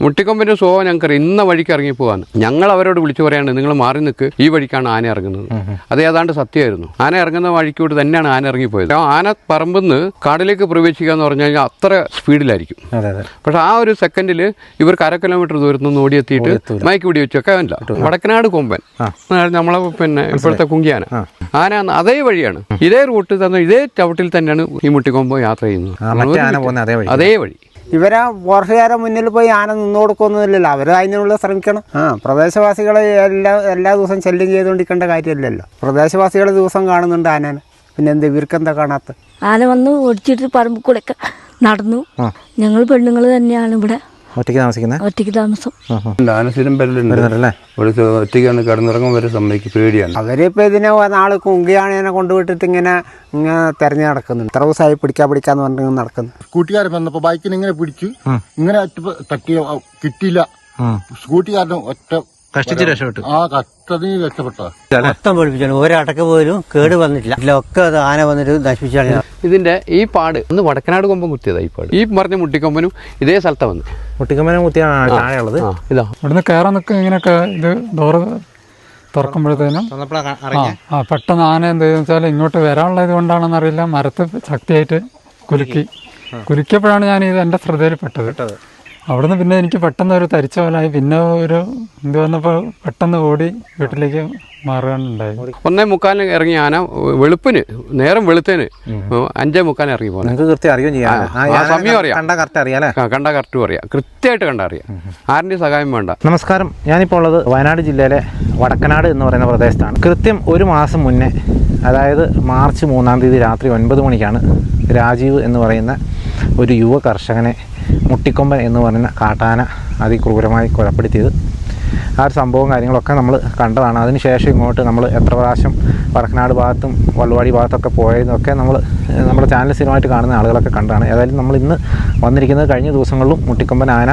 മുട്ടിക്കൊമ്പിൻ്റെ സ്വഭാവം ഞങ്ങൾക്കറിയാം. ഇന്ന വഴിക്ക് ഇറങ്ങി പോകാന്ന്. ഞങ്ങൾ അവരോട് വിളിച്ചു പറയാണ്, നിങ്ങൾ മാറി നിൽക്ക്, ഈ വഴിക്കാണ് ആന ഇറങ്ങുന്നത്. അത് ഏതാണ്ട് സത്യമായിരുന്നു. ആന ഇറങ്ങുന്ന വഴിക്കൂടെ തന്നെയാണ് ആന ഇറങ്ങിപ്പോയത്. ആന പറമ്പെന്ന് കാടിലേക്ക് പ്രവേശിക്കുക എന്ന് പറഞ്ഞു കഴിഞ്ഞാൽ അത്ര സ്പീഡിലായിരിക്കും. പക്ഷെ ആ ഒരു സെക്കൻഡിൽ ഇവർക്ക് 1/2 കിലോമീറ്റർ ദൂരത്തു നിന്ന് ഓടിയെത്തിയിട്ട് മയക്ക് പിടി വെച്ചൊക്കെ അവനില്ല. വടക്കനാട് കൊമ്പൻ നമ്മളെ ഇപ്പോഴത്തെ കുങ്കിയാന ആന അതേ വഴിയാണ്, ഇതേ റൂട്ടിൽ തന്നെ ഇതേ ചവിട്ടിൽ തന്നെയാണ് ഈ മുട്ടിക്കൊമ്പ് യാത്ര ചെയ്യുന്നത്. അതേ വഴി. ഇവരെ ഫോറസ്റ്റുകാരെ മുന്നിൽ പോയി ആന നിന്ന് കൊടുക്കൊന്നുമില്ലല്ലോ, അവർ അതിനുള്ള ശ്രമിക്കണം. പ്രദേശവാസികളെ എല്ലാ ദിവസവും ശല്യം ചെയ്തുകൊണ്ടിരിക്കേണ്ട കാര്യമില്ലല്ലോ. പ്രദേശവാസികളെ ദിവസം കാണുന്നുണ്ട് ആനേനെ, പിന്നെ എന്താ ഇവർക്കെന്താ കാണാത്ത? ആന വന്ന് ഓടിച്ചിട്ട് പറമ്പിൽ കൂടെ ഒക്കെ നടന്നു. ഞങ്ങൾ പെണ്ണുങ്ങൾ തന്നെയാണ് ഇവിടെ ഒറ്റയ്ക്ക് താമസം. ഒറ്റയ്ക്കാണ് കിടന്നിറങ്ങും വരെ സമ്മതിക്ക് പേടിയാണ്. അവരിപ്പോ ഇതിനെ നാളെ കുങ്കിയാണേനെ കൊണ്ടുവിട്ടിട്ട് ഇങ്ങനെ തെരഞ്ഞു നടക്കുന്നുണ്ട്. ഇത്ര ദിവസമായി പിടിക്കാന്ന് പറഞ്ഞിട്ട് നടക്കുന്നു. സ്കൂട്ടിക്കാരൻ വന്നപ്പോ ബൈക്കിന് ഇങ്ങനെ പിടിച്ചു, ഇങ്ങനെ തട്ടിയ കിട്ടിയില്ല. സ്കൂട്ടിക്കാരനും ഒറ്റ കഷ്ടിച്ച് രക്ഷപ്പെട്ടു. ആ കഷ്ടത്തിന് രക്ഷപ്പെട്ടോ. മൊത്തം പഠിപ്പിച്ചാണ്, ഒരടക്ക പോലും കേട് വന്നിട്ടില്ല. ഒക്കെ അത് ആന വന്നിട്ട് നശിപ്പിച്ചാണ്. ഇതിന്റെ ഈ പാട് ഒന്ന് വടക്കനാട് കൊമ്പൻ കുത്തിയതാ. ഈ പാട് ഈ പറഞ്ഞ മുട്ടിക്കൊമ്പനും ഇതേ സ്ഥലത്താ വന്ന് മുട്ടിക്കൊമ്പനും കുത്തിയാണ് താഴെയുള്ളത്. ഇതാ ഇവിടുന്ന് കയറാൻ നിൽക്കുക ഇങ്ങനെയൊക്കെ ഇത് ഡോറ് തുറക്കുമ്പോഴത്തേനും പെട്ടെന്ന് ആന എന്ത് വെച്ചാൽ ഇങ്ങോട്ട് വരാനുള്ളത് കൊണ്ടാണെന്ന് അറിയില്ല, മരത്ത് ശക്തിയായിട്ട് കുലുക്കിയപ്പോഴാണ് ഞാൻ ഇത് എൻ്റെ ശ്രദ്ധയിൽപ്പെട്ടത്. അവിടുന്ന് പിന്നെ എനിക്ക് പെട്ടെന്ന് ഒരു തരിച്ച പോലായി. പിന്നെ ഒരു ഇത് വന്നപ്പോൾ പെട്ടെന്ന് ഓടി വീട്ടിലേക്ക് മാറുകയാണുണ്ടായി. 1:45 ഇറങ്ങിയ ആന വെളുപ്പിന് നേരം വെളുത്തേന് 5:45 ഇറങ്ങി പോകുന്നത്. നിങ്ങൾക്ക് കൃത്യം അറിയുകയും ചെയ്യാം. സമയം അറിയാം, കണ്ടാ കറക്റ്റ് അറിയാം, കൃത്യമായിട്ട് കണ്ടറിയാം. ആരുടെയും സഹായം വേണ്ട. നമസ്കാരം, ഞാനിപ്പോൾ ഉള്ളത് വയനാട് ജില്ലയിലെ വടക്കനാട് എന്ന് പറയുന്ന പ്രദേശത്താണ്. കൃത്യം ഒരു മാസം മുന്നേ, അതായത് മാർച്ച് 3-ാം തീയതി രാത്രി 9 മണിക്കാണ് രാജീവ് എന്ന് പറയുന്ന ഒരു യുവ കർഷകനെ മുട്ടിക്കൊമ്പൻ എന്ന് പറയുന്ന കാട്ടാന അതിക്രൂരമായി കൊലപ്പെടുത്തിയത്. ആ ഒരു സംഭവവും കാര്യങ്ങളൊക്കെ നമ്മൾ കണ്ടതാണ്. അതിനുശേഷം ഇങ്ങോട്ട് നമ്മൾ എത്ര പ്രാവശ്യം വടക്കനാട് ഭാഗത്തും വള്ളുവാടി ഭാഗത്തൊക്കെ പോയതൊക്കെ നമ്മുടെ ചാനൽ സ്ഥിരമായിട്ട് കാണുന്ന ആളുകളൊക്കെ കണ്ടാണ്. ഏതായാലും നമ്മൾ ഇന്ന് വന്നിരിക്കുന്നത് കഴിഞ്ഞ ദിവസങ്ങളിലും മുട്ടിക്കൊമ്പൻ ആന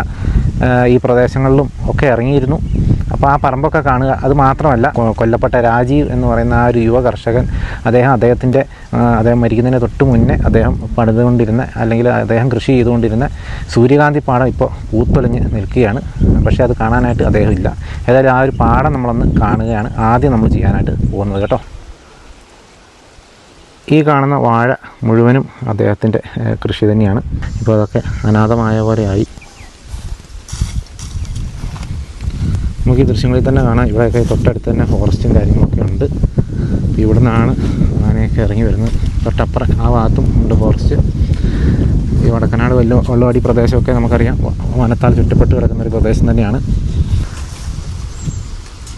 ഈ പ്രദേശങ്ങളിലും ഒക്കെ ഇറങ്ങിയിരുന്നു. അപ്പോൾ ആ പറമ്പൊക്കെ കാണുക. അത് മാത്രമല്ല, കൊല്ലപ്പെട്ട രാജീവ് എന്ന് പറയുന്ന ആ ഒരു യുവ കർഷകൻ, അദ്ദേഹം മരിക്കുന്നതിന് തൊട്ട് മുന്നേ അദ്ദേഹം പണിതുകൊണ്ടിരുന്ന, അല്ലെങ്കിൽ അദ്ദേഹം കൃഷി ചെയ്തുകൊണ്ടിരുന്ന സൂര്യകാന്തി പാടം ഇപ്പോൾ പൂത്തൊലിഞ്ഞ് നിൽക്കുകയാണ്. പക്ഷേ അത് കാണാനായിട്ട് അദ്ദേഹം ഇല്ല. ഏതായാലും ആ ഒരു പാടം നമ്മളൊന്ന് കാണുകയാണ് ആദ്യം നമ്മൾ ചെയ്യാനായിട്ട് പോകുന്നത് കേട്ടോ. ഈ കാണുന്ന വാഴ മുഴുവനും അദ്ദേഹത്തിൻ്റെ കൃഷി തന്നെയാണ്. ഇപ്പോൾ അതൊക്കെ അനാഥമായ പോലെയായി. നമുക്ക് ഈ ദൃശ്യങ്ങളിൽ തന്നെ കാണാം, ഇവിടെയൊക്കെ തൊട്ടടുത്ത് തന്നെ ഫോറസ്റ്റും കാര്യങ്ങളൊക്കെ ഉണ്ട്. ഇവിടെ നിന്നാണ് ആനയൊക്കെ ഇറങ്ങി വരുന്നത്. തൊട്ടപ്പുറം ആ ഭാഗത്തും ഉണ്ട് ഫോറസ്റ്റ്. ഈ വടക്കനാട് വള്ളുവാടി പ്രദേശമൊക്കെ നമുക്കറിയാം, വനത്താൽ ചുറ്റപ്പെട്ട് കിടക്കുന്നൊരു പ്രദേശം തന്നെയാണ്.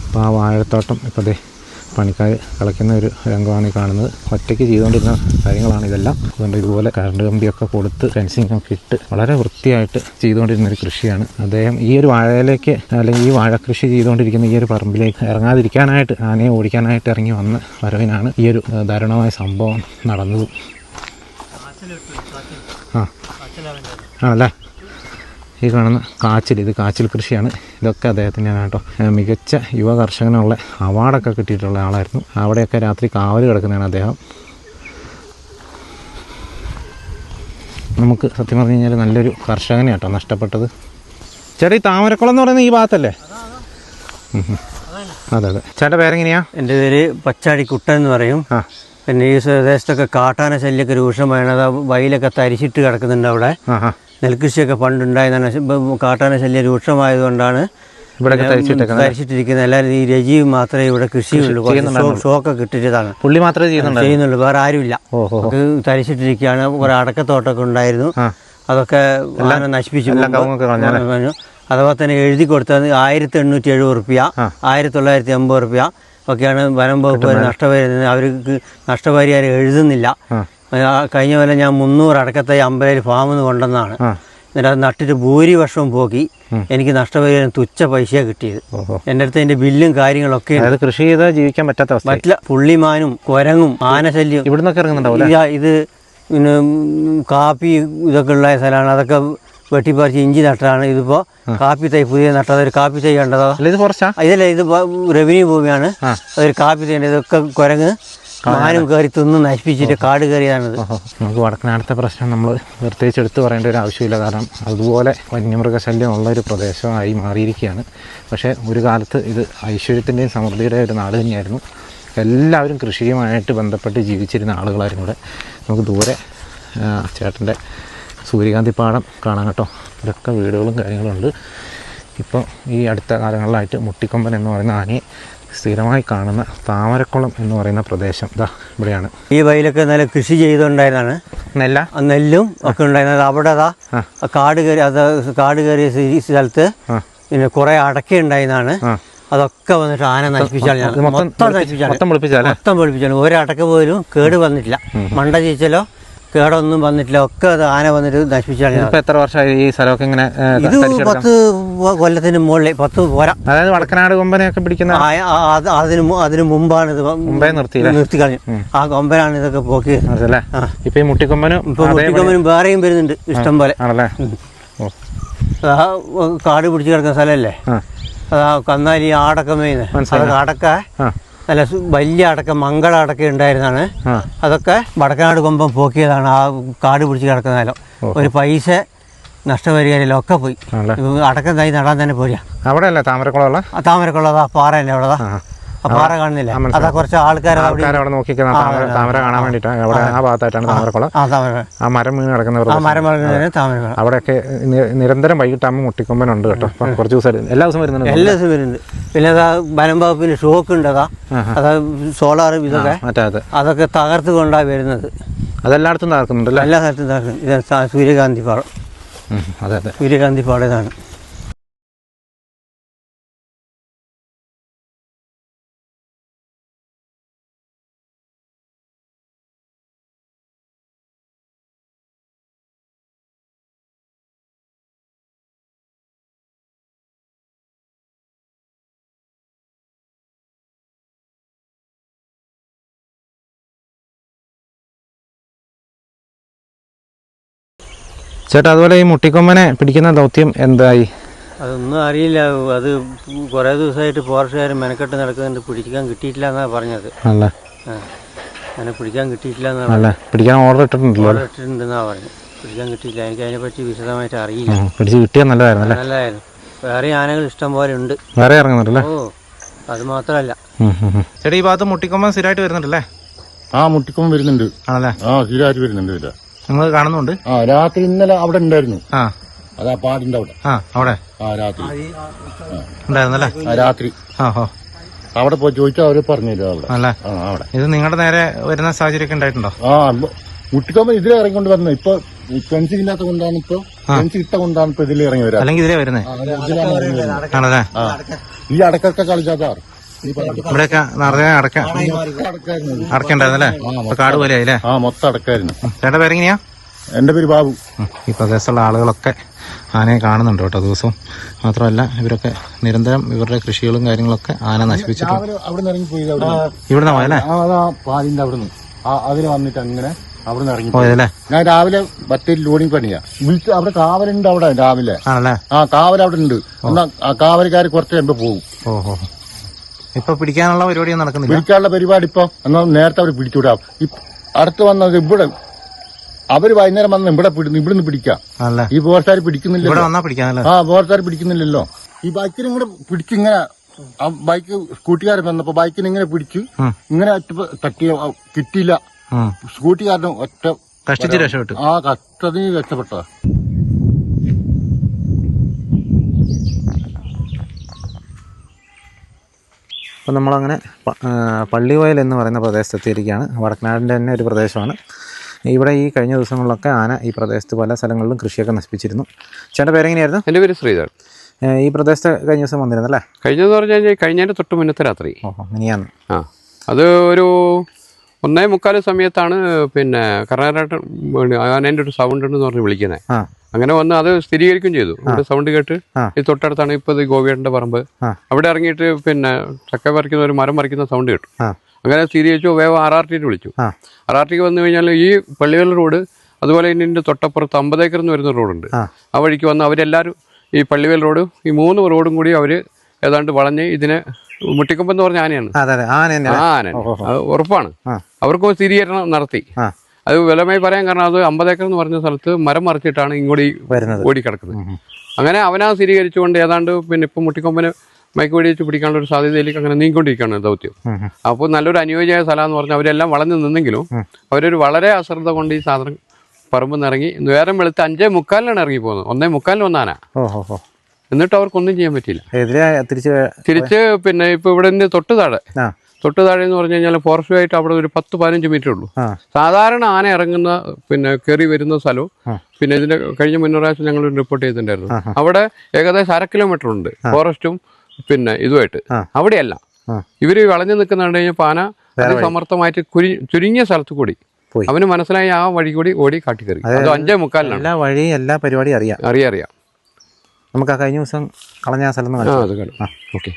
അപ്പോൾ ആ വാഴത്തോട്ടം ഇപ്പോൾ അതേ പണിക്കാർ കളിക്കുന്ന ഒരു രംഗമാണ് ഈ കാണുന്നത്. ഒറ്റയ്ക്ക് ചെയ്തുകൊണ്ടിരുന്ന കാര്യങ്ങളാണ് ഇതെല്ലാം. അതുകൊണ്ട് ഇതുപോലെ കറണ്ട് കമ്പിയൊക്കെ കൊടുത്ത് ഫെൻസിങ്ങൊക്കെ ഇട്ട് വളരെ വൃത്തിയായിട്ട് ചെയ്തുകൊണ്ടിരുന്നൊരു കൃഷിയാണ്. അദ്ദേഹം ഈ ഒരു വാഴയിലേക്ക്, അല്ലെങ്കിൽ ഈ വാഴ കൃഷി ചെയ്തുകൊണ്ടിരിക്കുന്ന ഈ ഒരു പറമ്പിലേക്ക് ഇറങ്ങാതിരിക്കാനായിട്ട്, ആനയെ ഓടിക്കാനായിട്ട് ഇറങ്ങി വന്ന വരവിനാണ് ഈ ഒരു ദാരുണമായ സംഭവം നടന്നത്. ആണല്ലേ. ഈ കാണുന്ന ഇത് കാച്ചിൽ കൃഷിയാണ്. ഇതൊക്കെ അദ്ദേഹത്തിൻ്റെയാണ് കേട്ടോ. മികച്ച യുവ കർഷകനുള്ള അവാർഡൊക്കെ കിട്ടിയിട്ടുള്ള ആളായിരുന്നു. അവിടെയൊക്കെ രാത്രി കാവൽ കിടക്കുന്നതാണ് അദ്ദേഹം. നമുക്ക് സത്യം പറഞ്ഞു കഴിഞ്ഞാൽ നല്ലൊരു കർഷകനെ കേട്ടോ നഷ്ടപ്പെട്ടത്. ചേട്ടാ, ഈ താമരക്കുളം എന്ന് പറയുന്നത് ഈ ഭാഗത്തല്ലേ? അതെ. ചേട്ടാ പേരെങ്ങനെയാ? എൻ്റെ പേര് പച്ചാടിക്കുട്ടൻ എന്ന് പറയും. പിന്നെ ഈ പ്രദേശത്തൊക്കെ കാട്ടാന ശല്യമൊക്കെ രൂക്ഷമാണ്. അത് വയലൊക്കെ തരിച്ചിട്ട് കിടക്കുന്നുണ്ട്. അവിടെ നെൽകൃഷിയൊക്കെ പണ്ടുണ്ടായതാണ്. കാട്ടാന ശല്യം രൂക്ഷമായതുകൊണ്ടാണ് ഇവിടെ തരിച്ചിട്ടിരിക്കുന്നത്. എല്ലാവരും ഈ രജീവ് മാത്രമേ ഇവിടെ കൃഷിയുള്ളൂ. ഷോക്കൊക്കെ ഇട്ടിട്ടതാണ് പുള്ളി മാത്രമേ ചെയ്യുന്നുള്ളൂ, വേറെ ആരുമില്ല. തരിച്ചിട്ടിരിക്കുകയാണ്. കുറെ അടക്കത്തോട്ടമൊക്കെ ഉണ്ടായിരുന്നു, അതൊക്കെ നശിപ്പിച്ചു. അഥവാ തന്നെ എഴുതി കൊടുത്തത് 1870 റുപ്യ, 1980 റുപ്യ ഒക്കെയാണ് വനം വകുപ്പ് നഷ്ടപരിഹാരം. അവർക്ക് നഷ്ടപരിഹാരം എഴുതുന്നില്ല. കഴിഞ്ഞ പോലെ ഞാൻ 300 അടക്കത്തായി അമ്പലയിൽ ഫാമിൽ നിന്ന് കൊണ്ടുവന്നാണ്. എന്നിട്ട് അത് നട്ടിട്ട് ഭൂരിപക്ഷവും പോക്കി എനിക്ക് നഷ്ടപരിഹാരം തുച്ഛ പൈസയാണ് കിട്ടിയത്. എൻ്റെ അടുത്ത് അതിന്റെ ബില്ലും കാര്യങ്ങളൊക്കെ. കൃഷി ചെയ്താൽ ജീവിക്കാൻ പറ്റില്ല. പുള്ളിമാനും കുരങ്ങും ആനശല്യം ഇവിടുന്നൊക്കെ ഇറങ്ങുന്നുണ്ടാവും. ഇത് പിന്നെ കാപ്പി ഇതൊക്കെ ഉള്ള സ്ഥലമാണ്. അതൊക്കെ വെട്ടിപ്പറിച്ച് ഇഞ്ചി നട്ടതാണ്. ഇതിപ്പോ കാപ്പി തൈ പുതിയ നട്ടത്. ഒരു കാപ്പി തൈ കണ്ടതോ? ഇത് ഫോറസ്റ്റാ? ഇതല്ല, ഇത് റവന്യൂ ഭൂമിയാണ്. അതൊരു കാപ്പി തൈ. ഇതൊക്കെ കുരങ്ങ് മാനും കയറി തിന്ന് നശിപ്പിച്ചിട്ട് കാട് കയറിയതാണിത്. നമുക്ക് വടക്കനാടത്തെ പ്രശ്നം നമ്മൾ പ്രത്യേകിച്ച് എടുത്തു പറയേണ്ട ഒരു ആവശ്യമില്ല. കാരണം അതുപോലെ വന്യമൃഗശല്യം ഉള്ളൊരു പ്രദേശമായി മാറിയിരിക്കുകയാണ്. പക്ഷേ ഒരു കാലത്ത് ഇത് ഐശ്വര്യത്തിൻ്റെയും സമൃദ്ധിയുടെയും ഒരു നാട് തന്നെയായിരുന്നു. എല്ലാവരും കൃഷിയുമായിട്ട് ബന്ധപ്പെട്ട് ജീവിച്ചിരുന്ന ആളുകളായിരുന്നു ഇവിടെ. നമുക്ക് ദൂരെ ചേട്ടൻ്റെ സൂര്യകാന്തി പാടം കാണാൻ കേട്ടോ. ഇതൊക്കെ വീടുകളും കാര്യങ്ങളും ഉണ്ട്. ഇപ്പോൾ ഈ അടുത്ത കാലങ്ങളിലായിട്ട് മുട്ടിക്കൊമ്പൻ എന്ന് പറയുന്ന ആനയെ സ്ഥിരമായി കാണുന്ന താമരക്കുളം എന്ന് പറയുന്ന പ്രദേശം ഇതാ ഇവിടെയാണ്. ഈ വയലൊക്കെ നല്ല കൃഷി ചെയ്തുകൊണ്ടായതാണ്. നെല്ലും ഒക്കെ ഉണ്ടായിരുന്നത്. അവിടെ കാട് കയറിയ സ്ഥലത്ത് പിന്നെ കുറെ അടക്ക ഉണ്ടായിരുന്നാണ്. അതൊക്കെ വന്നിട്ട് ആന നശിപ്പിച്ചാൽ മൊത്തം പൊളിപ്പിച്ചാണ്. ഒരടക്ക പോലും കേട് വന്നിട്ടില്ല. മണ്ട ചീച്ചലോ കേടൊന്നും വന്നിട്ടില്ല. ഒക്കെ അത് ആന വന്നിട്ട് നശിപ്പിച്ചാണ്. എത്ര വർഷമായി ഈ സ്ഥലമൊക്കെ ഇങ്ങനെ? ഇത് 10 കൊല്ലത്തിന് മുകളിൽ 10 പോരാ. അതായത് വടക്കനാട് കൊമ്പനെയൊക്കെ പിടിക്കുന്ന അതിന് മുമ്പാണ് ഇത് മുമ്പേ നിർത്തി കളഞ്ഞു. ആ കൊമ്പനാണ് ഇതൊക്കെ പോക്കി. അതല്ലേ ഇപ്പൊ ഈ മുട്ടിക്കൊമ്പനും വേറെയും വരുന്നുണ്ട് ഇഷ്ടം പോലെ. ആണല്ലേ. കാട് പിടിച്ച് കിടക്കുന്ന സ്ഥലമല്ലേ. അതാ കന്നാലി ആടക്ക മേയുന്നത്. അതൊക്കെ അടക്ക നല്ല വലിയ അടക്ക മംഗള അടക്ക ഉണ്ടായിരുന്നാണ്. അതൊക്കെ വടക്കനാട് കൊമ്പം പോക്കിയതാണ്. ആ കാട് പിടിച്ച് കിടക്കുന്ന നിലം ഒരു പൈസ നഷ്ടപരിഹാരമില്ല, ഒക്കെ പോയി. അടക്കം തൈ നടാൻ തന്നെ പോരാ. അവിടെ അല്ലേ താമരക്കുളമുള്ള? താമരക്കുളം പാറ തന്നെ അവിടെ. ആ പാറ കാണുന്നില്ല. അതാ കുറച്ച് ആൾക്കാർ അവിടെ നോക്കി താമര കാണാൻ വേണ്ടിയിട്ടാണ്. അവിടെ ആ ഭാഗത്തായിട്ടാണ് താമരക്കുളം. ആ മരം വീണ് കിടക്കുന്ന താമരക്കുളം. അവിടെയൊക്കെ നിരന്തരം വൈകിട്ടാകുമ്പോൾ മുട്ടിക്കൊമ്പനുണ്ട് കേട്ടോ. കുറച്ച് ദിവസം എല്ലാ ദിവസവും വരുന്നുണ്ട്. എല്ലാ ദിവസവും വരുന്നുണ്ട്. പിന്നെ അതാ വനം വകുപ്പിന് ഷോക്ക് ഉണ്ട്. അതാ സോളാർ ഇതൊക്കെ അതൊക്കെ തകർത്ത് കൊണ്ടാണ് വരുന്നത്. അതെല്ലായിടത്തും തകർക്കുന്നുണ്ട്. എല്ലാ സ്ഥലത്തും തകർക്കുന്നു. ഇത് സൂര്യകാന്തി പാടം. അതെ അതെ, സൂര്യകാന്തി പാടം ഇതാണ്. ചേട്ടാ, അതുപോലെ ഈ മുട്ടിക്കൊമ്പനെ പിടിക്കുന്ന ദൗത്യം എന്തായി? അതൊന്നും അറിയില്ല. അത് കുറേ ദിവസമായിട്ട് ഫോറസ്റ്റുകാർ മെനക്കെട്ട് നടക്കുന്നുണ്ട്. പിടിക്കാൻ കിട്ടിയിട്ടില്ല എന്നാണ് പറഞ്ഞത്. അല്ലേ, അങ്ങനെ പിടിക്കാൻ കിട്ടിയിട്ടില്ല എന്നാണ്. പിടിക്കാൻ ഓർഡർ ഇട്ടിട്ടുണ്ടെന്നാണ് പറഞ്ഞത്. പിടിക്കാൻ കിട്ടിയില്ല. എനിക്ക് അതിനെപ്പറ്റി വിശദമായിട്ട് അറിയില്ല. പിടിച്ച് കിട്ടിയാൽ നല്ലതായിരുന്നു. നല്ലതായിരുന്നു. വേറെ ആനകൾ ഇഷ്ടം പോലെ ഉണ്ട്. വേറെ ഇറങ്ങുന്നുണ്ടല്ലേ? ഓ, അത് മാത്രമല്ല. ചേട്ടാ, ഈ ഭാഗത്ത് മുട്ടിക്കൊമ്പൻ സ്ഥിരമായിട്ട് വരുന്നുണ്ടല്ലേ? മുട്ടിക്കൊമ്പൻ വരുന്നുണ്ട്. ആണല്ലേ? സ്ഥിരമായിട്ട് വരുന്നുണ്ട്. ഇല്ല, നിങ്ങൾ കാണുന്നുണ്ട്. രാത്രി ഇന്നലെ അവിടെ ഉണ്ടായിരുന്നു. അതാ പാടിന്റെ അവിടെ. അവിടെ രാത്രി ഉണ്ടായിരുന്നല്ലേ? രാത്രി അവിടെ പോയി ചോദിച്ചാൽ അവര് പറഞ്ഞില്ല. അവിടെ ഇത് നിങ്ങളുടെ നേരെ വരുന്ന സാഹചര്യം ഉണ്ടായിട്ടുണ്ടോ? മുട്ടിക്കൊമ്പൻ ഇതിലെ ഇറങ്ങിക്കൊണ്ട് വരുന്നത്. ഇപ്പൊ ഫെൻസിംഗ് ഇല്ലാത്ത കൊണ്ടാണ്, ഇപ്പൊ ഫെൻസ് ഇട്ട കൊണ്ടാണ് ഇപ്പൊ ഇതിൽ ഇറങ്ങി വരാം. അല്ലെങ്കിൽ ഇതിലേ വരുന്നത് ആണല്ലേ? ഈ അടക്കൊക്കെ കളിച്ചാൽ ഇവിടെയൊക്കെ നിറയെ അടക്കുണ്ടായിരുന്നല്ലേ? കാട് പോലെ ആയില്ലേ? മൊത്തം അടക്കായിരുന്നു. ചേട്ടൻ്റെ പേരെങ്ങനെയാ? എന്റെ പേര് ബാബു. ഈ പ്രദേശത്തുള്ള ആളുകളൊക്കെ ആനയെ കാണുന്നുണ്ട് കേട്ടോ ദിവസവും. മാത്രമല്ല ഇവരൊക്കെ നിരന്തരം ഇവരുടെ കൃഷികളും കാര്യങ്ങളൊക്കെ ആന നശിപ്പിച്ചിട്ടുണ്ട്. ഇവിടുന്ന് പോയല്ലേ? പാലിന്റെ അവിടുന്ന് അതിന് വന്നിട്ട് അങ്ങനെ അവിടെ നിന്ന് ഇറങ്ങി. ഞാൻ രാവിലെ ബത്തേരി ലോഡിങ് പണിയാ വിളിച്ച്. അവിടെ കാവലുണ്ട്. അവിടെ രാവിലെ കാവൽ അവിടെ ഉണ്ട്. എന്നാ ആ കാവലുകാർ കുറച്ച് കഴിയുമ്പോ പോകും. ഓഹോ, ഇപ്പൊ പിടിക്കാനുള്ള പരിപാടി നടക്കുന്നില്ല. പിടിക്കാനുള്ള പരിപാടി ഇപ്പൊ എന്നാൽ നേരത്തെ അവർ പിടിച്ചുവിടാം. അടുത്ത് വന്നത് ഇവിടെ അവര് വൈകുന്നേരം വന്ന് ഇവിടുന്ന് പിടിക്കാം. ഈ ഫോറസ്റ്റുകാർ പിടിക്കുന്നില്ലല്ലോ. ഫോറസ്റ്റുകാർ പിടിക്കുന്നില്ലല്ലോ. ഈ ബൈക്കിന് ഇങ്ങനെ പിടിച്ചിങ്ങനെ ആ ബൈക്ക് സ്കൂട്ടിക്കാരൻ വന്നപ്പോ ബൈക്കിന് ഇങ്ങനെ പിടിച്ച് ഇങ്ങനെ തട്ടിയ കിട്ടിയില്ല. സ്കൂട്ടിക്കാരന് ഒറ്റ കഷ്ടിച്ച് രക്ഷപ്പെട്ടു. കഷ്ടത്തിന് രക്ഷപ്പെട്ടതാ. അപ്പം നമ്മളങ്ങനെ പള്ളിവയൽ എന്ന് പറയുന്ന പ്രദേശത്തെത്തിയിരിക്കുകയാണ്. വടക്കനാടിൻ്റെ തന്നെ ഒരു പ്രദേശമാണ്. ഇവിടെ ഈ കഴിഞ്ഞ ദിവസങ്ങളിലൊക്കെ ആന ഈ പ്രദേശത്ത് പല സ്ഥലങ്ങളിലും കൃഷിയൊക്കെ നശിപ്പിച്ചിരുന്നു. ചേട്ടൻ്റെ പേരെങ്ങനെയായിരുന്നു? എൻ്റെ പേര് ശ്രീധർ. ഈ പ്രദേശത്ത് കഴിഞ്ഞ ദിവസം വന്നിരുന്നല്ലേ? കഴിഞ്ഞതെന്ന് പറഞ്ഞു കഴിഞ്ഞാൽ കഴിഞ്ഞതിൻ്റെ തൊട്ട് മുന്നത്തെ രാത്രി. ഇനിയാന്ന്. അത് ഒരു 1:45 സമയത്താണ് പിന്നെ കർണാടക ആനേൻ്റെ ഒരു സൗണ്ട് ഉണ്ടെന്ന് പറഞ്ഞ് വിളിക്കുന്നത്. അങ്ങനെ വന്ന് അത് സ്ഥിരീകരിക്കുകയും ചെയ്തു. ഇവിടെ സൗണ്ട് കേട്ട് ഈ തൊട്ടടുത്താണ് ഇപ്പോൾ ഈ ഗോപിയേട്ടൻ്റെ പറമ്പ്. അവിടെ ഇറങ്ങിയിട്ട് പിന്നെ ചക്ക പറിക്കുന്ന ഒരു മരം പറിക്കുന്ന സൗണ്ട് കേട്ടു. അങ്ങനെ സ്ഥിരീകരിച്ചു. വേഗം RRT വിളിച്ചു. RRT വന്നു കഴിഞ്ഞാൽ ഈ പള്ളിവയൽ റോഡ്, അതുപോലെ ഇതിൻ്റെ തൊട്ടപ്പുറത്ത് 50 ഏക്കർ എന്ന് വരുന്ന റോഡുണ്ട്. ആ വഴിക്ക് വന്ന് അവരെല്ലാവരും ഈ പള്ളിവയൽ റോഡ് ഈ 3 റോഡും കൂടി അവർ ഏതാണ്ട് വളഞ്ഞ് ഇതിനെ മുട്ടിക്കൊമ്പെന്ന് പറഞ്ഞ ആനയാണ്. ആന അത് ഉറപ്പാണ്. അവർക്ക് സ്ഥിരീകരണം നടത്തി. അത് വിലമായി പറയാൻ കാരണം അത് 50 ഏക്കർ എന്ന് പറഞ്ഞ സ്ഥലത്ത് മരം മറിച്ചിട്ടാണ് ഇങ്ങോട്ട് ഓടിക്കിടക്കുന്നത്. അങ്ങനെ അവനാ സ്ഥിരീകരിച്ചുകൊണ്ട് ഏതാണ്ട് പിന്നെ ഇപ്പം മുട്ടിക്കൊമ്പന് മയക്ക് വെടിവെച്ച് പിടിക്കാനുള്ള ഒരു സാധ്യതയിലേക്ക് അങ്ങനെ നീങ്ങിക്കൊണ്ടിരിക്കുകയാണ് ദൗത്യം. അപ്പോൾ നല്ലൊരു അനുയോജ്യമായ സ്ഥലം എന്ന് പറഞ്ഞാൽ അവരെല്ലാം വളഞ്ഞു നിന്നെങ്കിലും അവരൊരു വളരെ അശ്രദ്ധ കൊണ്ട് ഈ സാധനം പറമ്പ് നിറങ്ങി നേരം വെളുത്ത് 5:45 ഇറങ്ങി പോകുന്നത്. 1:45 വന്നാന. എന്നിട്ട് അവർക്കൊന്നും ചെയ്യാൻ പറ്റിയില്ല. തിരിച്ച് പിന്നെ ഇപ്പൊ ഇവിടെ നിന്ന് തൊട്ട് താഴെ എന്ന് പറഞ്ഞു കഴിഞ്ഞാൽ ഫോറസ്റ്റുമായിട്ട് അവിടെ ഒരു 10-15 മീറ്റർ ഉള്ളൂ. സാധാരണ ആന ഇറങ്ങുന്ന പിന്നെ കയറി വരുന്ന സ്ഥലവും പിന്നെ ഇതിന്റെ കഴിഞ്ഞ മുന്നൊരാഴ്ച ഞങ്ങൾ റിപ്പോർട്ട് ചെയ്തിട്ടുണ്ടായിരുന്നു. അവിടെ ഏകദേശം 1/2 കിലോമീറ്റർ ഉണ്ട് ഫോറസ്റ്റും പിന്നെ ഇതുമായിട്ട്. അവിടെയല്ല ഇവര് വളഞ്ഞു നിൽക്കുന്ന കഴിഞ്ഞപ്പോൾ ആന സമർത്ഥമായിട്ട് ചുരുങ്ങിയ സ്ഥലത്ത് കൂടി അവന് മനസ്സിലായി ആ വഴി കൂടി ഓടി കാട്ടിക്കറി. അത് 5:45 എല്ലാ വഴി എല്ലാ പരിപാടിയും അറിയാം. നമുക്ക് ആ കഴിഞ്ഞ ദിവസം കളഞ്ഞ ആ സ്ഥലം ഓക്കെ.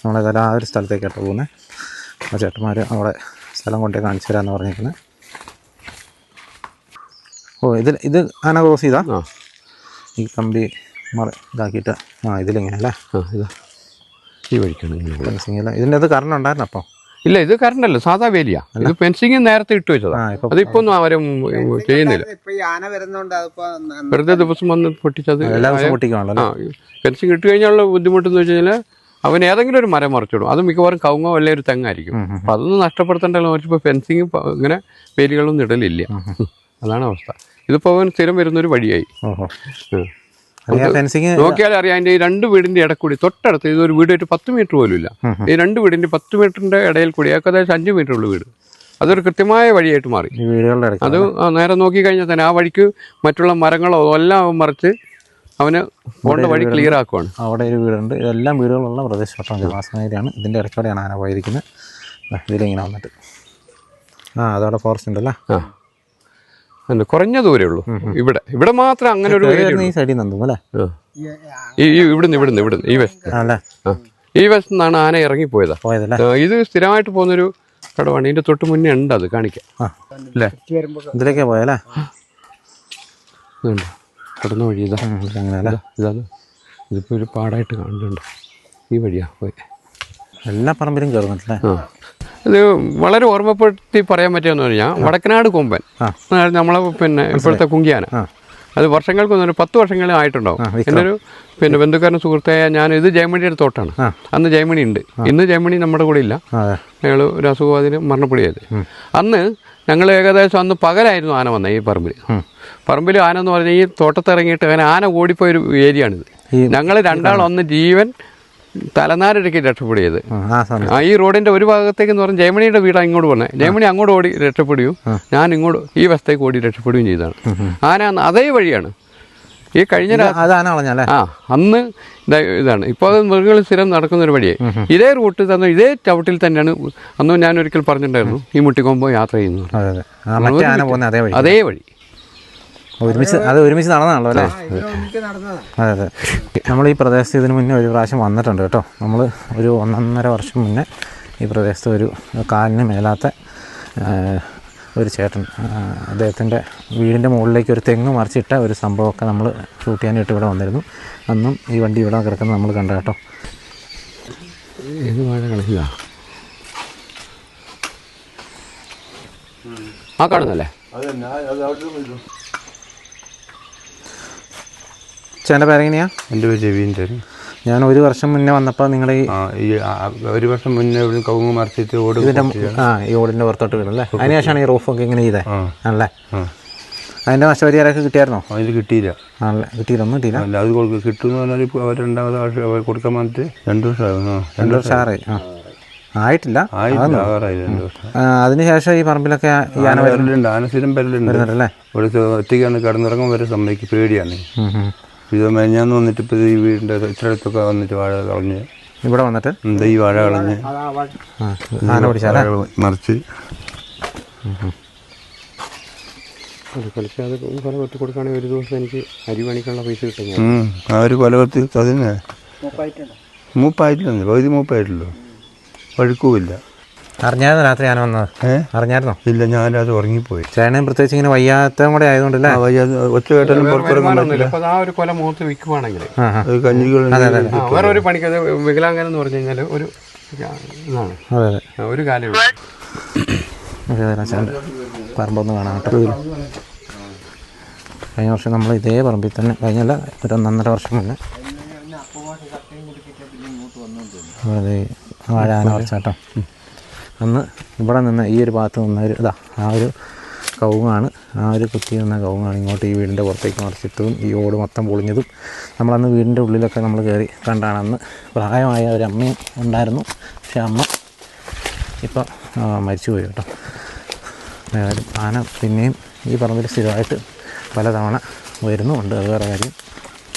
നമ്മളേതായാലും ആ ഒരു സ്ഥലത്തേക്കാട്ടോ പോകുന്നത്. ആ ചേട്ടന്മാർ അവിടെ സ്ഥലം കൊണ്ടേ കാണിച്ചു തരാമെന്ന് പറഞ്ഞിരിക്കുന്നത്. ഇത് ആന ക്രോസ് ചെയ്താ ഈ കമ്പി ഇതാക്കിയിട്ട് ഇതിലിങ്ങനെ അല്ലേ? ഈ വഴിക്കാണ് ഫെൻസിങ്. ഇതിൻ്റെ അത് കറണ്ട് ഉണ്ടായിരുന്നു അപ്പോൾ? ഇല്ല, ഇത് കറണ്ട് അല്ല, സാധാ വേലിയാ. ഇത് ഫെൻസിങ് നേരത്തെ ഇട്ട് വെച്ചതാ. അതിപ്പോ ഒന്നും അവരും ചെയ്യുന്നില്ല. വെറുതെ ദിവസം വന്ന് പൊട്ടിച്ചത്. ഫെൻസിങ് ഇട്ട് കഴിഞ്ഞാലുള്ള ബുദ്ധിമുട്ടെന്ന് വെച്ച് കഴിഞ്ഞാൽ അവൻ ഏതെങ്കിലും ഒരു മരം മറിച്ചിടും. അത് മിക്കവാറും കവുങ്ങോ അല്ലെ ഒരു തെങ്ങായിരിക്കും. അപ്പൊ അതൊന്നും നഷ്ടപ്പെടുത്തേണ്ടല്ലോ. ഇപ്പൊ ഫെൻസിങ് ഇങ്ങനെ വേലികളൊന്നും ഇടലില്ല. അതാണ് അവസ്ഥ. ഇതിപ്പോ അവൻ സ്ഥിരം വരുന്നൊരു വഴിയായി. നോക്കിയാൽ അറിയാം. അതിന്റെ ഈ 2 വീടിന്റെ ഇടക്കൂടി തൊട്ടടുത്ത് ഇതൊരു വീടായിട്ട് 10 മീറ്റർ പോലും ഇല്ല. ഈ 2 വീടിന്റെ 10 മീറ്ററിന്റെ ഇടയിൽ കൂടി ഏകദേശം 5 മീറ്റർ ഉള്ള വീട്. അതൊരു കൃത്യമായ വഴിയായിട്ട് മാറി. അത് നേരെ നോക്കി കഴിഞ്ഞാൽ തന്നെ ആ വഴിക്ക് മറ്റുള്ള മരങ്ങളോ എല്ലാം മറിച്ച് അവന് പോണ്ട വഴി ക്ലിയർ ആക്കുവാണ്. അവിടെ ഒരു വീടുണ്ട്. ഇതെല്ലാം വീടുകളുള്ള പ്രദേശം ജനവാസമേഖലയാണ്. ഇതിന്റെ ഇടയ്ക്കൂടെയാണ് ആന പോയിരിക്കുന്നത്. ഇതിലിങ്ങനെ വന്നിട്ട് അതവിടെ ഫോറസ്റ്റ് ഉണ്ടല്ലോ. കുറഞ്ഞ ദൂരേ ഉള്ളൂ. ഇവിടെ മാത്രം അങ്ങനെ ഒരു ഈ സൈഡിൽ നിന്ന് അല്ലേ? ഇവിടുന്ന് ഈ വശത്ത് നിന്നാണ് ആന ഇറങ്ങിപ്പോയത്. ഇത് സ്ഥിരമായിട്ട് പോകുന്നൊരു കടവാണ്. ഇതിന്റെ തൊട്ട് മുന്നേ ഉണ്ട്. അത് കാണിക്കാം അല്ലേ? ഇതിലേക്കാ പോയല്ലേ? കടന്ന വഴി ഇതാണ്. ഇതിപ്പോ ഒരു പാടായിട്ട് കാണുന്നുണ്ട്. ഈ വഴിയാ പോയി. എല്ലാ പറമ്പിലും കയറുന്നില്ലേ? ഇത് വളരെ ഓർമ്മപ്പെടുത്തി പറയാൻ പറ്റുമെന്ന് പറഞ്ഞാൽ വടക്കനാട് കൊമ്പൻ നമ്മളെ പിന്നെ ഇപ്പോഴത്തെ കുങ്കിയാന. അത് വർഷങ്ങൾക്കൊന്നും 10 വർഷങ്ങളെ ആയിട്ടുണ്ടാവും. എൻ്റെ ഒരു പിന്നെ ബന്ധുക്കാരൻ സുഹൃത്തായ ഇത് ജയമണിയുടെ തോട്ടാണ്. അന്ന് ജയമണി ഉണ്ട്. ഇന്ന് ജയമണി നമ്മുടെ കൂടെ ഇല്ല. ഞങ്ങൾ ഒരു അസുഖവാദിന് മരണപ്പെടുകയത്. അന്ന് ഞങ്ങൾ ഏകദേശം അന്ന് പകലായിരുന്നു ആന വന്നത്. ഈ പറമ്പിൽ ആന എന്ന് പറഞ്ഞാൽ ഈ തോട്ടത്തിറങ്ങിയിട്ട് അങ്ങനെ ആന ഓടിപ്പോയൊരു ഏരിയയാണിത്. ഞങ്ങൾ രണ്ടാളൊന്ന് ജീവൻ തലനാരിടയ്ക്ക് രക്ഷപ്പെടുകയത്. ഈ റോഡിന്റെ ഒരു ഭാഗത്തേക്ക് എന്ന് പറഞ്ഞാൽ ജയമണിയുടെ വീടാണ് ഇങ്ങോട്ട് പറഞ്ഞത്. ജയമണി അങ്ങോട്ട് ഓടി രക്ഷപ്പെടുകയും ഞാൻ ഇങ്ങോട്ട് ഈ വശത്തേക്ക് ഓടി രക്ഷപ്പെടുകയും ചെയ്തതാണ്. ആന അതേ വഴിയാണ് ഈ കഴിഞ്ഞ അന്ന് ഇതാണ്. ഇപ്പോൾ അത് മൃഗങ്ങൾ സ്ഥിരം നടക്കുന്നൊരു വഴിയായി. ഇതേ റൂട്ടിൽ തന്നെ ഇതേ ചവിട്ടിൽ തന്നെയാണ് അന്ന് ഞാൻ ഒരിക്കൽ പറഞ്ഞിട്ടുണ്ടായിരുന്നു ഈ മുട്ടിക്കൊമ്പ് യാത്ര ചെയ്യുന്നത്. അതേ വഴി ഒരുമിച്ച് നടന്നതാണല്ലോ അല്ലേ? അതെ. നമ്മൾ ഈ പ്രദേശത്ത് ഇതിന് മുന്നേ ഒരു പ്രാവശ്യം വന്നിട്ടുണ്ട് കേട്ടോ. നമ്മൾ ഒരു 1.5 വർഷം മുന്നേ ഈ പ്രദേശത്ത് ഒരു കാലിന് മേലാത്ത ഒരു ചേട്ടൻ അദ്ദേഹത്തിൻ്റെ വീടിൻ്റെ മുകളിലേക്ക് ഒരു തെങ്ങ് മറിച്ചിട്ട ഒരു സംഭവമൊക്കെ നമ്മൾ ഷൂട്ട് ചെയ്യാനായിട്ട് ഇവിടെ വന്നിരുന്നു. അന്നും ഈ വണ്ടി ഇവിടെ കിടക്കുന്നത് നമ്മൾ കണ്ട കേട്ടോ. ഏത് വാഴ ആ കാണുന്നല്ലേ? ചേട്ടൻ്റെ പേരെങ്ങനെയാ? എൻ്റെ പേര് രവീന്ദ്രൻ. ഞാൻ ഒരു വർഷം മുന്നേ വന്നപ്പോൾ നിങ്ങൾ ഒരു വർഷം മുന്നേ ഇവിടെ കവുങ്ങ് മറിച്ചിട്ട് ഈ ഓടിൻ്റെ പുറത്തോട്ട് വീണല്ലേ? അതിനുശേഷമാണ് ഈ റൂഫൊക്കെ ഇങ്ങനെ ചെയ്തേ ആണല്ലേ? അതിൻ്റെ നഷ്ടപരിഹാരമൊക്കെ കിട്ടിയായിരുന്നോ? അതിൽ കിട്ടിയില്ല. ആണല്ലേ? കിട്ടിയില്ല, ഒന്നും കിട്ടിയില്ല. അല്ല, അത് കിട്ടുമെന്ന് പറഞ്ഞാൽ ഇപ്പോൾ അവർ 2ാമത് ആവശ്യം കൊടുക്കാൻ വന്നിട്ട് 2 വർഷമായി. 2 വർഷം ആയിട്ടില്ല. ആകാറായി 2 വർഷം. അതിനുശേഷം ഈ പറമ്പിലൊക്കെ ആന വരലുണ്ട്. ആന സ്ഥിരം വരലുണ്ടല്ലേ? ഇവിടെ ഒറ്റയ്ക്കാണ് കിടന്നിറങ്ങാൻ വരെ സമ്മതിക്ക് പേടിയാണ്. ഇത് മെഞ്ഞാന്ന് വന്നിട്ട് ഇപ്പോൾ ഈ വീടിൻ്റെ ഇച്ചിടത്തൊക്കെ വന്നിട്ട് വാഴ കളഞ്ഞ് ഇവിടെ വന്നിട്ട് ഈ വാഴ കളഞ്ഞ് മറിച്ച് കൊടുക്കുകയാണെങ്കിൽ ഒരു ദിവസം എനിക്ക് അരി പണിക്കാനുള്ള പൈസ കിട്ടും. ആ ഒരു കൊലകത്ത് അതിനെ മൂപ്പായിട്ടില്ല, പകുതി മൂപ്പായിട്ടില്ലോ, പഴുക്കുമില്ല. അറിഞ്ഞായിരുന്നു രാത്രി ഞാൻ വന്നത്? അറിഞ്ഞായിരുന്നോ? ഇല്ല, ഞാനത് ഉറങ്ങിപ്പോയി. ചേട്ടനും പ്രത്യേകിച്ച് ഇങ്ങനെ വയ്യാത്ത കൂടെ ആയതുകൊണ്ടല്ലേ? ഒറ്റ കേട്ടാലും പുറത്തിറങ്ങാൻ പറ്റില്ല. ഒരു കൊല മുഖത്ത് വിൽക്കുവാണെങ്കിൽ കഞ്ഞികൾ വേറെ ഒരു പണിക്ക് വികലാംഗൻ എന്ന് പറഞ്ഞു കഴിഞ്ഞാൽ ഒരു ഇതാണ് ഒരു കാലം പറമ്പൊന്ന് കാണാം കേട്ടോ. കഴിഞ്ഞ വർഷം നമ്മൾ ഇതേ പറമ്പിൽ തന്നെ, കഴിഞ്ഞല്ല ഒരു 1.5 വർഷം മുന്നേ അതെ വാഴാന പറിച്ചാട്ടോ. അന്ന് ഇവിടെ നിന്ന് ഈ ഒരു ഭാഗത്ത് നിന്ന ഒരു ആ ഒരു കവുങ്ങാണ്, ആ ഒരു കുത്തി നിന്ന കവുങ്ങാണ് ഇങ്ങോട്ട് ഈ വീടിൻ്റെ പുറത്തേക്ക് മറിച്ചിട്ടതും ഈ ഓട് മൊത്തം പൊളിഞ്ഞതും. നമ്മളന്ന് വീടിൻ്റെ ഉള്ളിലൊക്കെ നമ്മൾ കയറി കണ്ടാണ്. അന്ന് പ്രായമായ ഒരു അമ്മയും ഉണ്ടായിരുന്നു, പക്ഷേ അമ്മ ഇപ്പം മരിച്ചുപോയി കേട്ടോ. ഏതായാലും ആന പിന്നെയും ഈ പറമ്പിൽ സ്ഥിരമായിട്ട് പലതവണ വരുന്നുമുണ്ട്. അത് വേറെ കാര്യം.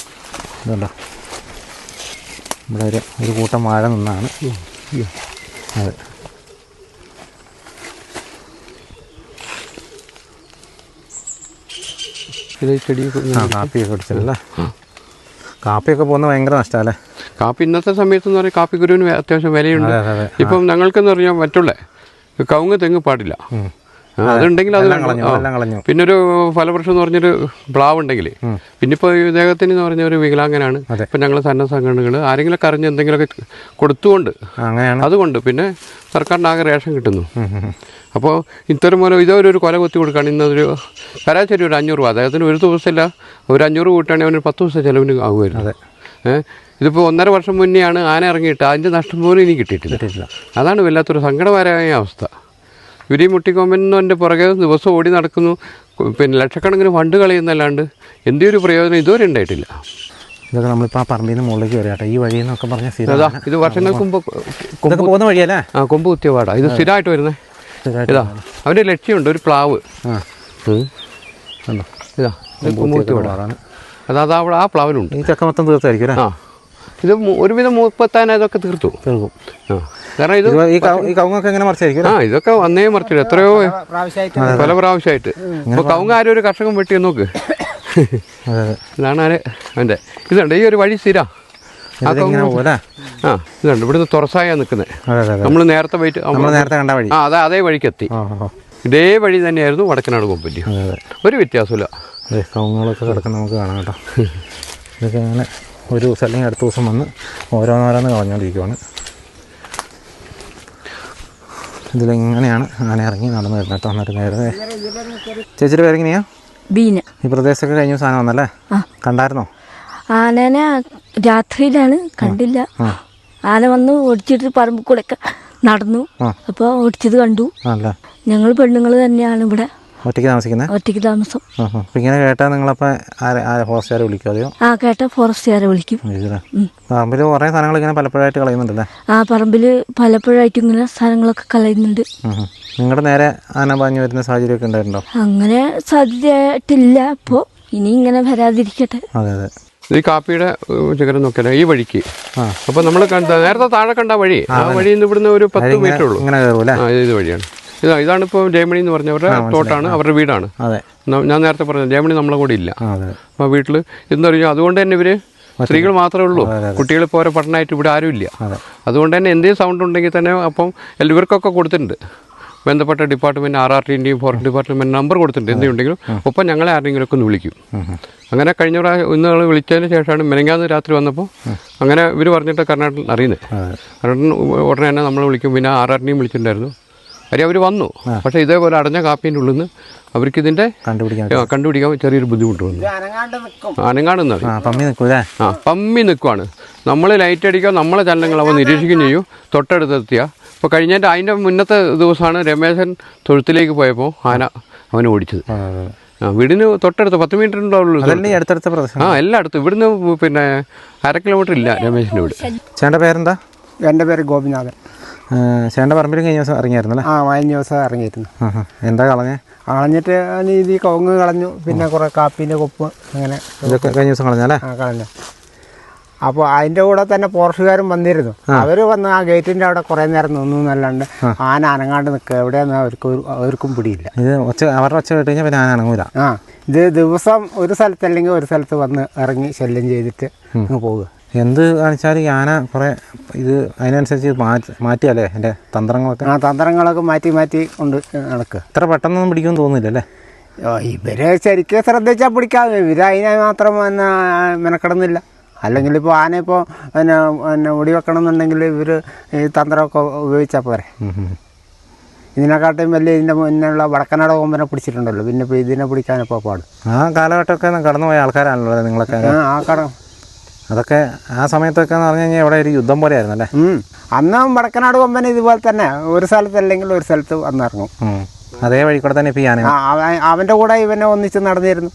ഇതുണ്ടോ, ഇവിടെ ഒരു കൂട്ടം വാഴ നിന്നാണ്. അതെ, കാപ്പിയൊക്കെ കുടിച്ചല്ലേ. കാപ്പിയൊക്കെ പോകുന്നത് ഭയങ്കര നഷ്ടമല്ലേ. കാപ്പി ഇന്നത്തെ സമയത്ത് എന്ന് പറഞ്ഞാൽ കാപ്പി കുരുവിന് അത്യാവശ്യം വിലയുണ്ട്. ഇപ്പം ഞങ്ങൾക്കെന്ന് പറഞ്ഞാൽ മറ്റുള്ള കവുങ്ങ് തെങ്ങ് പാടില്ല. അതുണ്ടെങ്കിൽ അത് കളഞ്ഞു. പിന്നെ ഒരു ഫലവൃക്ഷം എന്ന് പറഞ്ഞൊരു പ്ലാവ് ഉണ്ടെങ്കിൽ പിന്നെ ഇപ്പോൾ ഇദ്ദേഹത്തിന് എന്ന് പറഞ്ഞ ഒരു വികലാംഗനാണ്. ഇപ്പം ഞങ്ങൾ സന്നദ്ധ സംഘടനകൾ ആരെങ്കിലുമൊക്കെ അറിഞ്ഞ് എന്തെങ്കിലുമൊക്കെ കൊടുത്തുകൊണ്ട് അതുകൊണ്ട് പിന്നെ സർക്കാരിൻ്റെ ആകെ റേഷൻ കിട്ടുന്നു. അപ്പോൾ ഇത്തരം മൂലം ഇതൊരു കൊല കൊത്തി കൊടുക്കുകയാണ്. ഇന്നൊരു ശരാശരി ഒരു 500 രൂപ, അദ്ദേഹത്തിന് ഒരു ദിവസമില്ല ഒരു 500 കൂട്ടുകയാണെങ്കിൽ അവന് 10 ദിവസം ചിലവിന് ആകുമായിരുന്നു. ഇതിപ്പോൾ 1.5 വർഷം മുന്നെയാണ് ആന ഇറങ്ങിയിട്ട് അതിൻ്റെ നഷ്ടം പോലും ഇനി കിട്ടിയിട്ടില്ല. അതാണ് വല്ലാത്തൊരു സങ്കടകരമായ അവസ്ഥ. ഇവർ ഈ മുട്ടിക്കൊമ്പൻ്റെ പുറകെ ദിവസം ഓടി നടക്കുന്നു, പിന്നെ ലക്ഷക്കണക്കിന് ഫണ്ട് കളയുന്നല്ലാണ്ട് എന്തൊരു പ്രയോജനം ഇതുവരെ ഉണ്ടായിട്ടില്ല. ഇതൊക്കെ നമ്മളിപ്പോൾ ആ പറമ്പിൽ നിന്ന് മുകളിലേക്ക് വരികട്ടെ. ഈ വഴി എന്നൊക്കെ പറഞ്ഞാൽ അതാ ഇത് വർഷങ്ങൾക്ക് മുമ്പ് പോകുന്ന വഴിയല്ലേ. കൊമ്പ് കുത്തിയ പാടാ ഇത് സ്ഥിരമായിട്ട് വരുന്നത്. ഇതാ അവൻ്റെ ലക്ഷ്യമുണ്ട്, ഒരു പ്ലാവ്. ഇതാ ഇത് കൊമ്പ് കുത്തിയ പാടാണ്. അതാ അവിടെ ആ പ്ലാവിനുണ്ട്. ഈ ചക്ക മൊത്തം തീർത്തായിരിക്കും അല്ലേ. ഇത് ഒരുവിധം 30 ഇതൊക്കെ തീർക്കും. കാരണം ഇത് ഈ കവുങ്ങൊക്കെ എങ്ങനെ മറിച്ചായിരിക്കും. ഇതൊക്കെ വന്നേ മറിച്ചിട്ട് എത്രയോ പല പ്രാവശ്യമായിട്ട്. ഇപ്പോൾ കവുങ്ങ് ആരും ഒരു കർഷകൻ വെട്ടി നോക്ക്. ഇതാണ് അവൻ്റെ ഇതുണ്ട്. ഈ ഒരു വഴി സ്ഥിരം ഇതുണ്ട്. ഇവിടുന്ന് തുറസായ നിൽക്കുന്നത്. നമ്മൾ നേരത്തെ പോയിട്ട് കണ്ട വഴി അതേ വഴിക്ക് എത്തി. ഇതേ വഴി തന്നെയായിരുന്നു വടക്കനാട് കൊമ്പല്ലി. ഒരു വ്യത്യാസമില്ല. കവുങ്ങുകളൊക്കെ കിടക്കുന്ന നമുക്ക് കാണാം കേട്ടോ. ഇതൊക്കെ അങ്ങനെ ഒരു ദിവസം അല്ലെങ്കിൽ അടുത്ത ദിവസം വന്ന് ഓരോന്നോരോന്ന് കളഞ്ഞുകൊണ്ടിരിക്കുവാണ്. ഇതിലെങ്ങനെയാണ് ആന ഇറങ്ങി നടന്നു വരുന്നത് കേട്ടോ. എന്നിട്ട് നേരെ ചേച്ചിയുടെ പേരെങ്ങനെയാ? ബീന. ഈ പ്രദേശത്തൊക്കെ കഴിഞ്ഞ സാധനം വന്നല്ലേ, കണ്ടായിരുന്നോ? ആനനെ രാത്രിയിലാണ്, കണ്ടില്ല. ആന വന്ന് ഓടിച്ചിട്ട് പറമ്പിൽ കൂടെ ഒക്കെ നടന്നു. അപ്പോൾ ഓടിച്ചത് കണ്ടു. ഞങ്ങൾ പെണ്ണുങ്ങൾ തന്നെയാണ് ഇവിടെ ഒറ്റയ്ക്ക് താമസിക്കുന്നത്. ഒറ്റയ്ക്ക് താമസം. ഇങ്ങനെ കേട്ടാൽ നിങ്ങളപ്പോൾ ഫോറസ്റ്റുകാരെ വിളിക്കും? അതെയോ? കേട്ടാൽ ഫോറസ്റ്റുകാരെ വിളിക്കും. പറമ്പിൽ കുറേ സാധനങ്ങൾ ഇങ്ങനെ പലപ്പോഴായിട്ട് കളയുന്നുണ്ടല്ലേ? പറമ്പിൽ പലപ്പോഴായിട്ട് ഇങ്ങനെ സാധനങ്ങളൊക്കെ കളയുന്നുണ്ട്. നിങ്ങളുടെ നേരെ ആന പാഞ്ഞു വരുന്ന സാഹചര്യമൊക്കെ ഉണ്ടായിട്ടുണ്ടോ? അങ്ങനെ സാധ്യതയായിട്ടില്ല. അപ്പോൾ ഇനി ഇങ്ങനെ വരാതിരിക്കട്ടെ. അതെ അതെ. ഈ കാപ്പിയുടെ ചികരം നോക്കിയാലോ ഈ വഴിക്ക്. അപ്പോൾ നമ്മൾ നേരത്തെ താഴെ കണ്ട വഴി, ആ വഴിയിൽ നിന്ന് ഇവിടുന്ന് ഒരു 10 മീറ്റർ ഉള്ളൂ. ഇത് വഴിയാണ്. ഇതാണിപ്പോൾ ജയമണി എന്ന് പറഞ്ഞവരുടെ തോട്ടാണ്, അവരുടെ വീടാണ്. ഞാൻ നേരത്തെ പറഞ്ഞത് ജയമണി നമ്മളെ കൂടെ ഇല്ല. അപ്പോൾ വീട്ടിൽ എന്താ പറയുക, അതുകൊണ്ട് തന്നെ ഇവർ സ്ത്രീകൾ മാത്രമേ ഉള്ളൂ. കുട്ടികളിപ്പോൾ ഓരോ പഠനമായിട്ട് ഇവിടെ ആരും ഇല്ല. അതുകൊണ്ട് തന്നെ എന്തെങ്കിലും സൗണ്ട് ഉണ്ടെങ്കിൽ തന്നെ അപ്പം ഇവർക്കൊക്കെ കൊടുത്തിട്ടുണ്ട്. ബന്ധപ്പെട്ട ഡിപ്പാർട്ട്മെൻറ്റ് RRTൻ്റെയും ഫോറസ്റ്റ് ഡിപ്പാർട്ട്മെൻറ്റ് നമ്പർ കൊടുത്തിട്ടുണ്ട്. എന്തുണ്ടെങ്കിലും ഒപ്പം ഞങ്ങളെ ആരെങ്കിലുമൊക്കെ ഒന്ന് വിളിക്കും. അങ്ങനെ കഴിഞ്ഞ ഇന്ന് വിളിച്ചതിന് ശേഷമാണ് മെനങ്ങാന്ന് രാത്രി വന്നപ്പോൾ അങ്ങനെ ഇവർ പറഞ്ഞിട്ട് കർണാടകയിൽ അറിയുന്നത്. കർണാടകൻ ഉടനെ തന്നെ നമ്മൾ വിളിക്കും. പിന്നെ RRTയും വിളിച്ചിട്ടുണ്ടായിരുന്നു. കാര്യം അവർ വന്നു. പക്ഷേ ഇതേപോലെ അടഞ്ഞ കാപ്പീൻ്റെ ഉള്ളിൽ നിന്ന് അവർക്കിതിൻ്റെ കണ്ടുപിടിക്കാൻ ചെറിയൊരു ബുദ്ധിമുട്ട് വന്നു. അനങ്ങാണെന്ന് പമ്മി നിൽക്കുവാണ്. നമ്മൾ ലൈറ്റ് അടിക്കുക, നമ്മളെ ചലനങ്ങൾ അവ നിരീക്ഷിക്കുകയും ചെയ്യും. തൊട്ടടുത്തെത്തിയ ഇപ്പോൾ കഴിഞ്ഞതിൻ്റെ അതിൻ്റെ മുന്നത്തെ ദിവസമാണ് രമേശൻ തൊഴുത്തിലേക്ക് പോയപ്പോൾ ആന അവനെ ഓടിച്ചത്. വീടിന് തൊട്ടടുത്ത് 10 മീറ്റർ ഉണ്ടാവുള്ളൂ. എല്ലായിടത്തും ഇവിടുന്ന് പിന്നെ 1/2 കിലോമീറ്റർ ഇല്ല രമേശിൻ്റെ വീട്. ചേട്ടൻ്റെ പേരെന്താ? എൻ്റെ പേര് ഗോപിനാഥൻ. ചേട്ടൻ്റെ പറമ്പിൽ കഴിഞ്ഞ ദിവസം ഇറങ്ങിയായിരുന്നല്ലേ? കഴിഞ്ഞ ദിവസം ഇറങ്ങിയിരുന്നു. എന്താ കളഞ്ഞേ? കളഞ്ഞിട്ട് ഈ കവുങ്ങ് കളഞ്ഞു, പിന്നെ കുറേ കാപ്പീൻ്റെ കൊപ്പ്, അങ്ങനെ ഇതൊക്കെ കഴിഞ്ഞ ദിവസം കളഞ്ഞല്ലേ? കളഞ്ഞു. അപ്പോൾ അതിൻ്റെ കൂടെ തന്നെ ഫോറസ്റ്റുകാരും വന്നിരുന്നു. അവർ വന്ന് ആ ഗേറ്റിൻ്റെ അവിടെ കുറേ നേരം നിന്നു എന്നല്ലാണ്ട് ആന അനങ്ങാണ്ട് നിൽക്കുക എവിടെയാണെന്ന് അവർക്കും പിടിയില്ല. ഇത് അവരുടെ ഒച്ച കേട്ട് കഴിഞ്ഞാൽ പിന്നെ ആന അനങ്ങൂല. ഇത് ദിവസം ഒരു സ്ഥലത്തല്ലെങ്കിൽ ഒരു സ്ഥലത്ത് വന്ന് ഇറങ്ങി ശല്യം ചെയ്തിട്ട് പോവുക. എന്ത് കാണിച്ചാൽ ഈ ആന കുറേ ഇത് അതിനനുസരിച്ച് മാറ്റിയല്ലേ എൻ്റെ തന്ത്രങ്ങളൊക്കെ? തന്ത്രങ്ങളൊക്കെ മാറ്റി കൊണ്ട് നടക്കുക. ഇത്ര പെട്ടെന്നൊന്നും പിടിക്കുമെന്ന് തോന്നുന്നില്ലല്ലേ? ഇവരെ ശരിക്കും ശ്രദ്ധിച്ചാൽ പിടിക്കാം. ഇവർ അതിനെ മാത്രം മെനക്കിടുന്നില്ല. അല്ലെങ്കിൽ ഇപ്പോൾ ആന ഇപ്പോൾ പിന്നെ വെടി വെക്കണം എന്നുണ്ടെങ്കിൽ ഇവർ ഈ തന്ത്രമൊക്കെ ഉപയോഗിച്ചാൽ പോരെ. ഇതിനെക്കാട്ടും വലിയ ഇതിൻ്റെ മുന്നുള്ള വടക്കനാട് കൊമ്പനെ പിടിച്ചിട്ടുണ്ടല്ലോ, പിന്നെ ഇപ്പോൾ ഇതിനെ പിടിക്കാനിപ്പോൾ പാട്. ആ കാലഘട്ടമൊക്കെ കടന്നുപോയ ആൾക്കാരാണല്ലോ നിങ്ങളൊക്കെ. ആ കട അതൊക്കെ ആ സമയത്തൊക്കെ എന്ന് പറഞ്ഞു കഴിഞ്ഞാൽ ഇവിടെ ഒരു യുദ്ധം പോലെ ആയിരുന്നു അല്ലേ? അന്ന് വടക്കനാട് കൊമ്പൻ ഇതുപോലെ തന്നെ ഒരു സ്ഥലത്തല്ലെങ്കിൽ ഒരു സ്ഥലത്ത് വന്നിറങ്ങും. അതേ വഴി കൂടെ തന്നെ ഇപ്പോൾ ഞാൻ അവൻ്റെ കൂടെ ഇവനെ ഒന്നിച്ച് നടന്നിരുന്നു.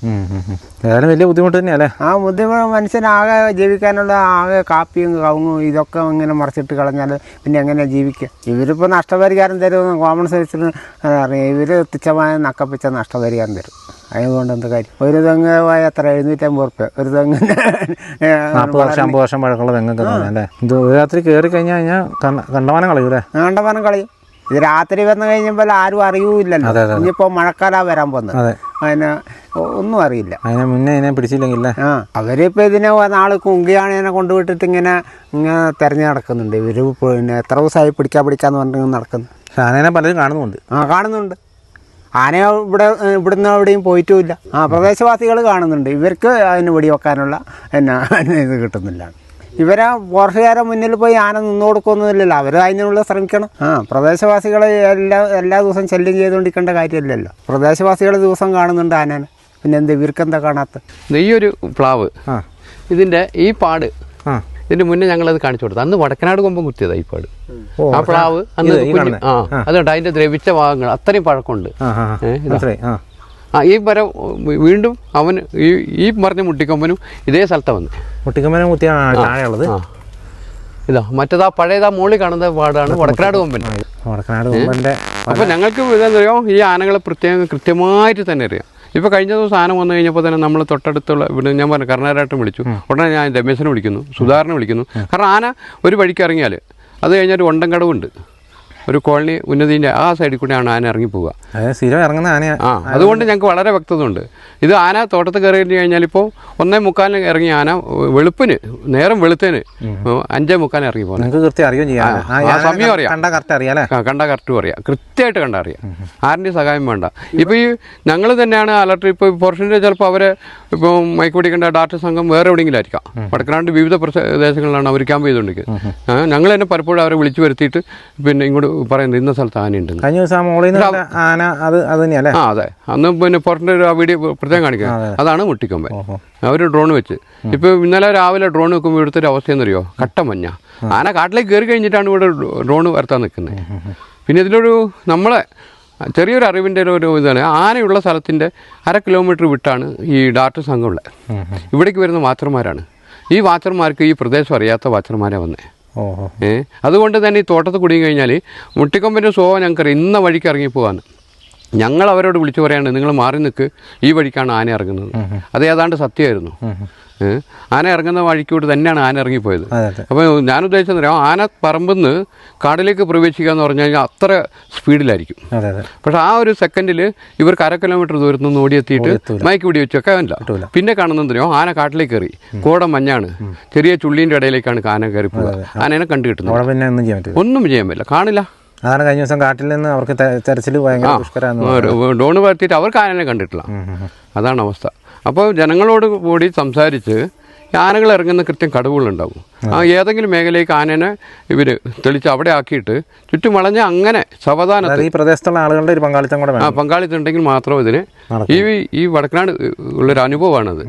ഏതായാലും വലിയ ബുദ്ധിമുട്ട് തന്നെയല്ലേ? ആ ബുദ്ധിമുട്ട് മനുഷ്യനാകെ ജീവിക്കാനുള്ള ആകെ കാപ്പിയും കവുങ്ങും ഇതൊക്കെ ഇങ്ങനെ മറിച്ചിട്ട് കളഞ്ഞാൽ പിന്നെ എങ്ങനെയാണ് ജീവിക്കുക? ഇവരിപ്പോൾ നഷ്ടപരിഹാരം തരുമെന്ന് കോമൺ സെൻസിന് അറിയാം. ഇവർ തുച്ഛമായ നക്കപ്പിച്ച നഷ്ടപരിഹാരം തരും. അതുകൊണ്ട് എന്ത് കാര്യം? ഒരു തെങ്ങ് എത്ര 750 റുപ്യ ഒരു തെങ്ങിന് 40 വർഷം 50 വർഷം പഴക്കമുള്ള തെങ്ങൊക്കെ അല്ലേ? ഇത് ഒരു രാത്രി കയറി കഴിഞ്ഞാൽ കണ്ടമാനം കളയൂലേ? കണ്ടമാനം കളയും. ഇത് രാത്രി വന്നു കഴിഞ്ഞപ്പോൾ ആരും അറിയൂല്ലല്ലോ. ഇനിയിപ്പോൾ മഴക്കാലം വരാൻ പോകുന്നത്, അതിന് ഒന്നും അറിയില്ല. അതിനെ മുന്നേ ഇതിനെ പിടിച്ചില്ലെങ്കിൽ അവരിപ്പോൾ ഇതിനെ നാളെ കുങ്കിയാണേനെ കൊണ്ടുവിട്ടിട്ട് ഇങ്ങനെ തെരഞ്ഞു നടക്കുന്നുണ്ട്. ഇവർ പിന്നെ എത്ര ദിവസമായി പിടിക്കാന്ന് പറഞ്ഞിട്ട് നടക്കുന്നു. ആനേനെ പലരും കാണുന്നുണ്ട്. കാണുന്നുണ്ട്. ആന ഇവിടുന്ന് എവിടെയും പോയിട്ടുമില്ല. പ്രദേശവാസികൾ കാണുന്നുണ്ട്. ഇവർക്ക് അതിന് വെടിവെക്കാനുള്ള ഇത് കിട്ടുന്നില്ല. ഇവരെ ഫോറസ്റ്റുകാരെ മുന്നിൽ പോയി ആന നിന്ന് കൊടുക്കൊന്നുമില്ലല്ലോ, അവർ അതിനുള്ള ശ്രമിക്കണം. പ്രദേശവാസികൾ എല്ലാ ദിവസവും ശല്യം ചെയ്തുകൊണ്ടിരിക്കേണ്ട കാര്യമില്ലല്ലോ. പ്രദേശവാസികൾ ദിവസം കാണുന്നുണ്ട് ആനേനെ, പിന്നെ എന്ത് ഇവർക്കെന്താ കാണാത്ത? ഈ ഒരു പ്ലാവ് ഇതിൻ്റെ ഈ പാട് ഇതിന് മുന്നേ ഞങ്ങളത് കാണിച്ചു കൊടുത്തു. അന്ന് വടക്കനാട് കൊമ്പം കുത്തിയതാ ഈ പാട്. ആ പ്ലാവ് അന്ന് അതുകൊണ്ട് അതിന്റെ ദ്രവിച്ച ഭാഗങ്ങൾ അത്രയും പഴക്കമുണ്ട്. ഈ മരം വീണ്ടും അവന് ഈ പറഞ്ഞ മുട്ടിക്കൊമ്പനും ഇതേ സ്ഥലത്താണ് വന്നത്. മുട്ടിക്കൊമ്പനും കുത്തിയാണുള്ളത്. ഇതാ മറ്റേതാ പഴയതാ മുകളിൽ കാണുന്ന പാടാണ് വടക്കനാട് കൊമ്പൻ. വടക്കനാട് കൊമ്പൻ്റെ അപ്പോൾ ഞങ്ങൾക്ക് ഇതെന്തറിയോ, ഈ ആനകളെ കൃത്യമായിട്ട് തന്നെ അറിയാം. ഇപ്പോൾ കഴിഞ്ഞ ദിവസം ആന വന്നു കഴിഞ്ഞപ്പോൾ തന്നെ നമ്മൾ തൊട്ടടുത്തുള്ള ഇവിടെ ഞാൻ പറഞ്ഞു കർണാടകമായിട്ടും വിളിച്ചു. ഉടനെ ഞാൻ രമേശനെ വിളിക്കുന്നു, സുധാകരനെ വിളിക്കുന്നു. കാരണം ആന ഒരു വഴിക്ക് ഇറങ്ങിയാൽ അത് കഴിഞ്ഞൊരു ഒണ്ടൻകടവുണ്ട്, ഒരു കോളനി ഉന്നതിൻ്റെ ആ സൈഡിൽ കൂടെയാണ് ആന ഇറങ്ങിപ്പോവുക. സ്ഥിരം ഇറങ്ങുന്ന ആന. അതുകൊണ്ട് ഞങ്ങൾക്ക് വളരെ വ്യക്തത ഉണ്ട്. ഇത് ആന തോട്ടത്ത് കയറി കഴിഞ്ഞാൽ ഇപ്പോൾ 1:45 ഇറങ്ങിയ ആന വെളുപ്പിന് നേരം വെളുത്തേന് 5:45 ഇറങ്ങി പോകുന്നത്. നിങ്ങൾക്ക് കൃത്യം അറിയുകയും ചെയ്യാം. ആ സമയം അറിയാം, കണ്ടാൽ കറക്റ്റും അറിയാം, കൃത്യമായിട്ട് കണ്ടറിയാം. ആരുടെയും സഹായം വേണ്ട. ഇപ്പോൾ ഈ ഞങ്ങൾ തന്നെയാണ് അലർട്ട്. ഇപ്പോൾ ഫോറസ്റ്റിൻ്റെ ചിലപ്പോൾ അവരെ ഇപ്പോൾ മയക്ക് പിടിക്കേണ്ട ഡാറ്റ സംഘം വേറെ എവിടെയെങ്കിലും ആയിരിക്കാം. വടക്കനാട് വിവിധ പ്രദേശങ്ങളിലാണ് അവർ ക്യാമ്പ് ചെയ്തുകൊണ്ടിരിക്കുന്നത്. ഞങ്ങൾ തന്നെ പലപ്പോഴും അവരെ വിളിച്ചു വരുത്തിയിട്ട് പിന്നെ ഇങ്ങോട്ട് പറയുന്നത് ഇന്ന സ്ഥലത്ത് ആനയുണ്ട്. കഴിഞ്ഞ ദിവസം മോളിൽ നിന്ന് ആന അത് തന്നെയല്ലേ? അതെ. അന്ന് പിന്നെ ഫോറസ്റ്റിൻ്റെ ഒരു വീഡിയോ പ്രത്യേകം കാണിക്കുക. അതാണ് മുട്ടിക്കൊമ്പൻ. അവർ ഡ്രോൺ വെച്ച് ഇപ്പോൾ ഇന്നലെ രാവിലെ ഡ്രോൺ വെക്കുമ്പോൾ ഇവിടുത്തെ ഒരു അവസ്ഥ എന്നറിയോ, കട്ട മഞ്ഞ. ആന കാട്ടിലേക്ക് കയറി കഴിഞ്ഞിട്ടാണ് ഇവിടെ ഡ്രോൺ വരത്താൻ നിൽക്കുന്നത്. പിന്നെ ഇതിലൊരു നമ്മളെ ചെറിയൊരു അറിവിൻ്റെ ഒരു ഇതാണ്, ആനയുള്ള സ്ഥലത്തിൻ്റെ 1/2 കിലോമീറ്റർ വിട്ടാണ് ഈ ഡാറ്റ സംഘമുള്ളത്. ഇവിടേക്ക് വരുന്ന വാച്ചർമാരാണ്. ഈ വാച്ചർമാർക്ക് ഈ പ്രദേശം അറിയാത്ത വാച്ചർമാരാണ് വന്നത്. അതുകൊണ്ട് തന്നെ ഈ തോട്ടത്ത് കുടുങ്ങി കഴിഞ്ഞാൽ മുട്ടിക്കൊമ്പൻ്റെ സ്വഭാവം ഞങ്ങൾക്കറിയാം. ഇന്ന വഴിക്ക് ഇറങ്ങിപ്പോകാന്ന് ഞങ്ങൾ അവരോട് വിളിച്ചു പറയാണ്ട്, നിങ്ങൾ മാറി നിൽക്ക്, ഈ വഴിക്കാണ് ആന ഇറങ്ങുന്നത്. അത് ഏതാണ്ട് സത്യമായിരുന്നു. ആന ഇറങ്ങുന്ന വഴിക്കൂട്ട് തന്നെയാണ് ആന ഇറങ്ങിപ്പോയത്. അപ്പോൾ ഞാൻ ഉദ്ദേശിച്ചത് ആന പറമ്പെന്ന് കാടിലേക്ക് പ്രവേശിക്കുക എന്ന് പറഞ്ഞു കഴിഞ്ഞാൽ അത്ര സ്പീഡിലായിരിക്കും. പക്ഷെ ആ ഒരു സെക്കൻഡിൽ ഇവർക്ക് 1/2 കിലോമീറ്റർ ദൂരത്ത് നിന്ന് ഓടിയെത്തിയിട്ട് മയക്ക് പിടി വെച്ചൊക്കെ ഇല്ല. പിന്നെ കാണുന്നതിനോ ആന കാട്ടിലേക്ക് കയറി, കോട മഞ്ഞാണ്, ചെറിയ ചുള്ളീൻ്റെ ഇടയിലേക്കാണ് ആന കയറി പോകുക. ആനേനെ കണ്ടു കിട്ടുന്നത് ഒന്നും ചെയ്യാൻ പറ്റില്ല, കാണില്ല. അതാണ് കഴിഞ്ഞ ദിവസം കാട്ടിൽ നിന്ന് അവർക്ക് തെരച്ചിൽ ഡ്രോണ് വരുത്തിയിട്ട് അവർക്ക് ആനനെ കണ്ടിട്ടില്ല. അതാണ് അവസ്ഥ. അപ്പോൾ ജനങ്ങളോട് കൂടി സംസാരിച്ച് ആനകൾ ഇറങ്ങുന്ന കൃത്യം കടവുകളുണ്ടാവും. ഏതെങ്കിലും മേഖലയ്ക്ക് ആനനെ ഇവർ തെളിച്ച് അവിടെ ആക്കിയിട്ട് ചുറ്റും വളഞ്ഞ് അങ്ങനെ സാവധാനത്തിൽ ഈ പ്രദേശത്തുള്ള ആളുകളുടെ ഒരു പങ്കാളിത്തം കൂടെ പങ്കാളിത്തം ഉണ്ടെങ്കിൽ മാത്രം ഇതിന് ഈ വടക്കനാട് ഉള്ളൊരു അനുഭവമാണത്.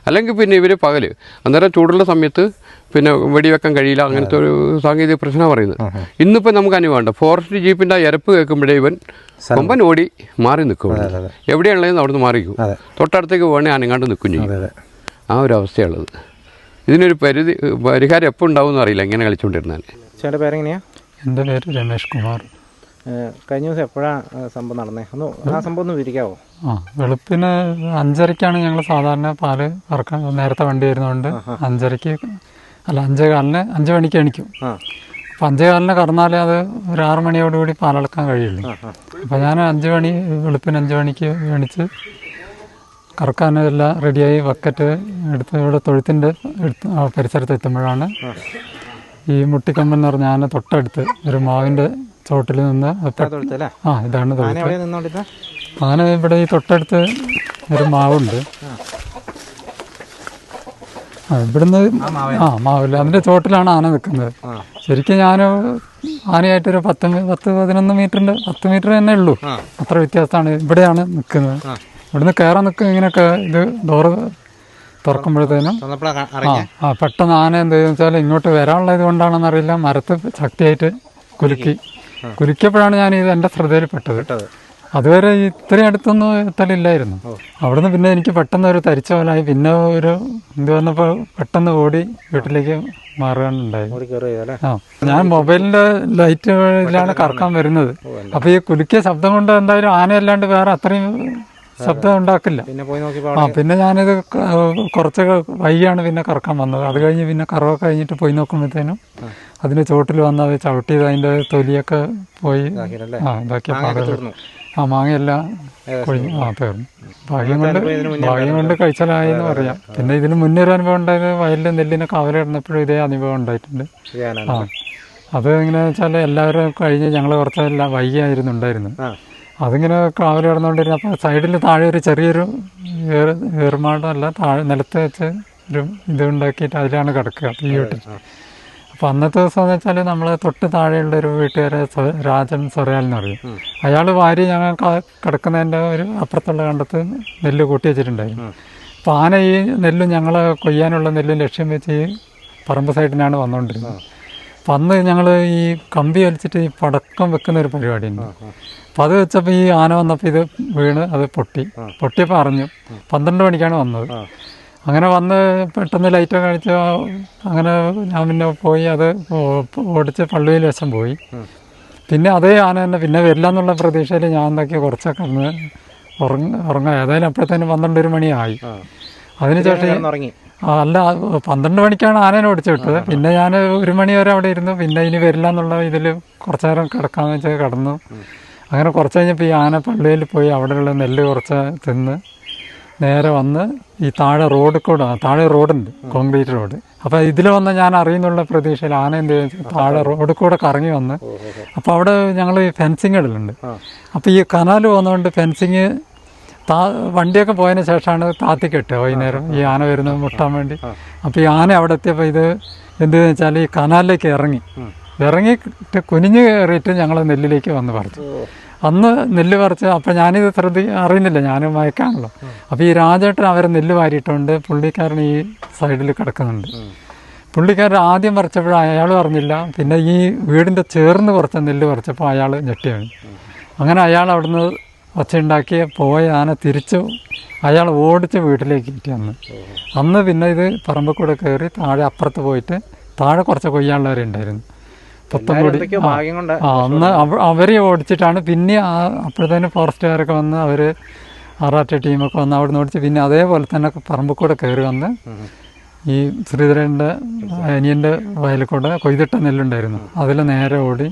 അല്ലെങ്കിൽ പിന്നെ ഇവർ പകല് അന്നേരം ചൂടുള്ള സമയത്ത് പിന്നെ വെടിവെക്കാൻ കഴിയില്ല, അങ്ങനത്തെ ഒരു സാങ്കേതിക പ്രശ്നം പറയുന്നത്. ഇന്നിപ്പോൾ നമുക്ക് അനുഭവമുണ്ട്. ഫോറസ്റ്റ് ജീപ്പിൻ്റെ എരപ്പ് കേൾക്കുമ്പോഴേ ഇവൻ കൊമ്പൻ ഓടി മാറി നിൽക്കും. എവിടെയാണുള്ളതെന്ന് അവിടുന്ന് മാറിക്കും, തൊട്ടടുത്തേക്ക് പോകണേ ആനങ്ങാണ്ട് നിൽക്കും ചെയ്യും. ആ ഒരു അവസ്ഥയുള്ളത്. ഇതിനൊരു പരിഹാരം എപ്പോൾ ഉണ്ടാവും എന്ന് അറിയില്ല ഇങ്ങനെ കളിച്ചുകൊണ്ടിരുന്നാൽ. ചേട്ടൻ്റെ പേരെങ്ങനെയാണ്? എൻ്റെ പേര് രമേഷ് കുമാർ. കഴിഞ്ഞ ദിവസം എപ്പോഴാണ് സംഭവം നടന്നത്? ആ സംഭവം ഒന്ന് വിവരിക്കാവോ? വെളുപ്പിന് 5:30ക്കാണ് ഞങ്ങൾ സാധാരണ പാല് കറക്കാൻ നേരത്തെ വണ്ടി വരുന്നതുകൊണ്ട് 5:30 അല്ല 5:15 5 മണിക്ക് എണിക്കും. അപ്പം 5:15 കറന്നാലേ അത് ഒരു 6 മണിയോടുകൂടി പാലളക്കാൻ കഴിയുള്ളൂ. അപ്പം ഞാൻ വെളുപ്പിന് 5 മണിക്ക് എണിച്ച് കറക്കാൻ എല്ലാം റെഡിയായി ബക്കറ്റ് എടുത്ത് ഇവിടെ തൊഴുത്തിൻ്റെ പരിസരത്ത് എത്തുമ്പോഴാണ് ഈ മുട്ടിക്കൊമ്പൻ എന്ന് പറഞ്ഞ ആന തൊട്ടടുത്ത് ഒരു മാവിൻ്റെ ചോട്ടിൽ നിന്ന് ഇതാണ് തൊഴുത്ത്. ആന ഇവിടെ ഈ തൊട്ടടുത്ത് ഒരു മാവുണ്ട്, ഇവിടുന്ന് മാവില്ല, അതിൻ്റെ ചോട്ടിലാണ് ആന നിൽക്കുന്നത്. ശരിക്കും ഞാൻ ആനയായിട്ടൊരു 10-11 മീറ്ററിൻ്റെ 10 മീറ്റർ തന്നെ ഉള്ളൂ, അത്ര വ്യത്യാസമാണ്. ഇവിടെയാണ് നിൽക്കുന്നത്. ഇവിടുന്ന് കയറാൻ നിൽക്കുക ഇങ്ങനെയൊക്കെ ഇത് ഡോറ് തുറക്കുമ്പോഴത്തേനും പെട്ടെന്ന് ആന എന്ത് വെച്ചാൽ ഇങ്ങോട്ട് വരാനുള്ളത് കൊണ്ടാണെന്നറിയില്ല, മരത്ത് ശക്തിയായിട്ട് കുലുക്കിയപ്പോഴാണ് ഞാൻ ഇത് എൻ്റെ ശ്രദ്ധയിൽപ്പെട്ടത്. അതുവരെ ഇത്രയും അടുത്തൊന്നും എത്തലില്ലായിരുന്നു. അവിടുന്ന് പിന്നെ എനിക്ക് പെട്ടെന്ന് ഒരു തരിച്ച പോലായി. പിന്നെ ഒരു എന്ത് വന്നപ്പോൾ പെട്ടെന്ന് ഓടി വീട്ടിലേക്ക് മാറുകയാണുണ്ടായി. ഞാൻ മൊബൈലിൻ്റെ ലൈറ്റിലാണ് കറക്കാൻ വരുന്നത്. അപ്പോൾ ഈ കുലുക്കിയ ശബ്ദം കൊണ്ട് എന്തായാലും ആനയല്ലാണ്ട് വേറെ അത്രയും ശബ്ദം ഉണ്ടാക്കില്ല. പിന്നെ ഞാനിത് കുറച്ച് വൈകിയാണ് പിന്നെ കറക്കാൻ വന്നത്. അത് കഴിഞ്ഞ് പിന്നെ കറവൊക്കെ കഴിഞ്ഞിട്ട് പോയി നോക്കുമ്പോഴത്തേനും അതിന് ചോട്ടിൽ വന്ന് അത് ചവിട്ടിയത് അതിൻ്റെ തൊലിയൊക്കെ പോയി ഇതാക്കിയ പാടുകൾ. മാങ്ങയെല്ലാം കൊഴിഞ്ഞു തീർന്നു. ഭാഗ്യം കൊണ്ട് കഴിച്ചാലായി എന്ന് പറയാം. പിന്നെ ഇതിന് മുന്നേ ഒരു അനുഭവം ഉണ്ടായത് വയലിൽ നെല്ലിനെ കാവലിടുന്നപ്പോഴും ഇതേ അനുഭവം ഉണ്ടായിട്ടുണ്ട്. അത് എങ്ങനെയാണെന്ന് വെച്ചാൽ എല്ലാവരും കഴിഞ്ഞ് ഞങ്ങൾ കുറച്ചെല്ലാം വൈകിയായിരുന്നു ഉണ്ടായിരുന്നത്. അതിങ്ങനെ കാവൽ കിടന്നുകൊണ്ടിരുന്നപ്പോൾ സൈഡിൽ താഴെ ഒരു ചെറിയൊരു ഏറുമാടമല്ല, താഴെ നിലത്ത് വെച്ച് ഒരു ഇത് ഉണ്ടാക്കിയിട്ട് അതിലാണ് കിടക്കുക തീയോട്ടിൽ. അപ്പോൾ അന്നത്തെ ദിവസം എന്ന് വെച്ചാൽ നമ്മൾ തൊട്ട് താഴെയുള്ള ഒരു വീട്ടുകാരെ രാജൻ സൊറയാൽ എന്ന് പറയും. അയാൾ വാരി ഞങ്ങൾ കിടക്കുന്നതിൻ്റെ ഒരു അപ്പുറത്തുള്ള കണ്ടത്ത് നെല്ല് കൂട്ടി വെച്ചിട്ടുണ്ടായിരുന്നു. അപ്പോൾ ആന ഈ നെല്ലും ഞങ്ങൾ കൊയ്യാനുള്ള നെല്ലും ലക്ഷ്യം വെച്ച് ഈ പറമ്പ് സൈഡിനാണ് വന്നുകൊണ്ടിരുന്നത്. അപ്പം അന്ന് ഞങ്ങൾ ഈ കമ്പി വലിച്ചിട്ട് ഈ പടക്കം വെക്കുന്ന ഒരു പരിപാടിയുണ്ട്. അപ്പം അത് വെച്ചപ്പോൾ ഈ ആന വന്നപ്പോൾ ഇത് വീണ് അത് പൊട്ടിയപ്പോൾ അറിഞ്ഞു. 12 മണിക്കാണ് വന്നത്. അങ്ങനെ വന്ന് പെട്ടെന്ന് ലൈറ്റൊക്കെ കഴിച്ച് അങ്ങനെ ഞാൻ പിന്നെ പോയി അത് ഓടിച്ച് പള്ളിയിൽ വശം പോയി. പിന്നെ അതേ ആന തന്നെ പിന്നെ വരില്ല എന്നുള്ള പ്രതീക്ഷയിൽ ഞാൻ എന്താക്കി കുറച്ചൊക്കെ ഒന്ന് ഉറങ്ങാം. ഏതായാലും അപ്പോഴത്തേനും 12 മണിയായി. അതിനുശേഷം അല്ല 12 മണിക്കാണ് ആനേനെ ഓടിച്ചു വിട്ടത്. പിന്നെ ഞാൻ 1 മണി വരെ അവിടെ ഇരുന്നു. പിന്നെ ഇനി വരില്ല എന്നുള്ള ഇതിൽ കുറച്ചു നേരം കിടക്കാമെന്ന് വെച്ചാൽ കിടന്നു. അങ്ങനെ കുറച്ച് കഴിഞ്ഞപ്പോൾ ഈ ആന പള്ളിയിൽ പോയി അവിടെയുള്ള നെല്ല് കുറച്ച് തിന്ന് നേരെ വന്ന് ഈ താഴെ റോഡുണ്ട്, കോൺക്രീറ്റ് റോഡ്. അപ്പോൾ ഇതിൽ വന്ന് ഞാൻ അറിയുന്നുള്ള പ്രതീക്ഷയിൽ ആന എന്ത് ചെയ്തു താഴെ റോഡിൽ കൂടെ കറങ്ങി വന്ന്. അപ്പോൾ അവിടെ ഞങ്ങൾ ഈ ഫെൻസിങ് ഇടലുണ്ട്. അപ്പോൾ ഈ കനാൽ പോകുന്നതുകൊണ്ട് ഫെൻസിങ് വണ്ടിയൊക്കെ പോയതിന് ശേഷമാണ് താത്തി കെട്ടുക വൈകുന്നേരം ഈ ആന വരുന്നത് മുട്ടാൻ വേണ്ടി. അപ്പോൾ ഈ ആന അവിടെ എത്തിയപ്പോൾ ഇത് എന്തെന്ന് വെച്ചാൽ ഈ കനാലിലേക്ക് ഇറങ്ങിയിട്ട് കുനിഞ്ഞ് കയറിയിട്ട് ഞങ്ങൾ നെല്ലിലേക്ക് വന്ന് പറിച്ചു. അന്ന് നെല്ല് പറിച്ച് അപ്പോൾ ഞാനിത് അറിയുന്നില്ല, ഞാൻ മയക്കാണല്ലോ. അപ്പോൾ ഈ രാജേട്ടൻ അവരെ നെല്ല് വാരിയിട്ടുണ്ട്. പുള്ളിക്കാരൻ ഈ സൈഡിൽ കിടക്കുന്നുണ്ട്. പുള്ളിക്കാരൻ ആദ്യം പറിച്ചപ്പോൾ അയാൾ അറിഞ്ഞില്ല. പിന്നെ ഈ വീടിൻ്റെ ചേർന്ന് കുറച്ച് നെല്ല് പറിച്ചപ്പോൾ അയാൾ ഞെട്ടിയാണ്. അങ്ങനെ അയാൾ അവിടുന്ന് ഒച്ചയുണ്ടാക്കി പോയ ആന തിരിച്ചു അയാൾ ഓടിച്ച് വീട്ടിലേക്ക് കയറ്റി അന്ന് പിന്നെ ഇത് പറമ്പിൽ കൂടെ കയറി താഴെ അപ്പുറത്ത് പോയിട്ട് താഴെ കുറച്ച് കൊയ്യാനുള്ളവരുണ്ടായിരുന്നു. പുത്തൻകുടി അന്ന് അവരെ ഓടിച്ചിട്ടാണ് പിന്നെ അപ്പോഴത്തേനും ഫോറസ്റ്റുകാരൊക്കെ വന്ന് അവർ ആറാട്ട് ടീമൊക്കെ വന്ന് അവിടെ നിന്ന് ഓടിച്ച് പിന്നെ അതേപോലെ തന്നെ പറമ്പിൽ കൂടെ കയറി വന്ന് ഈ ശ്രീധരൻ്റെ അനിയൻ്റെ വയലിൽ കൂടെ കൊയ്തിട്ട നെല്ലുണ്ടായിരുന്നു അതിൽ നേരെ ഓടി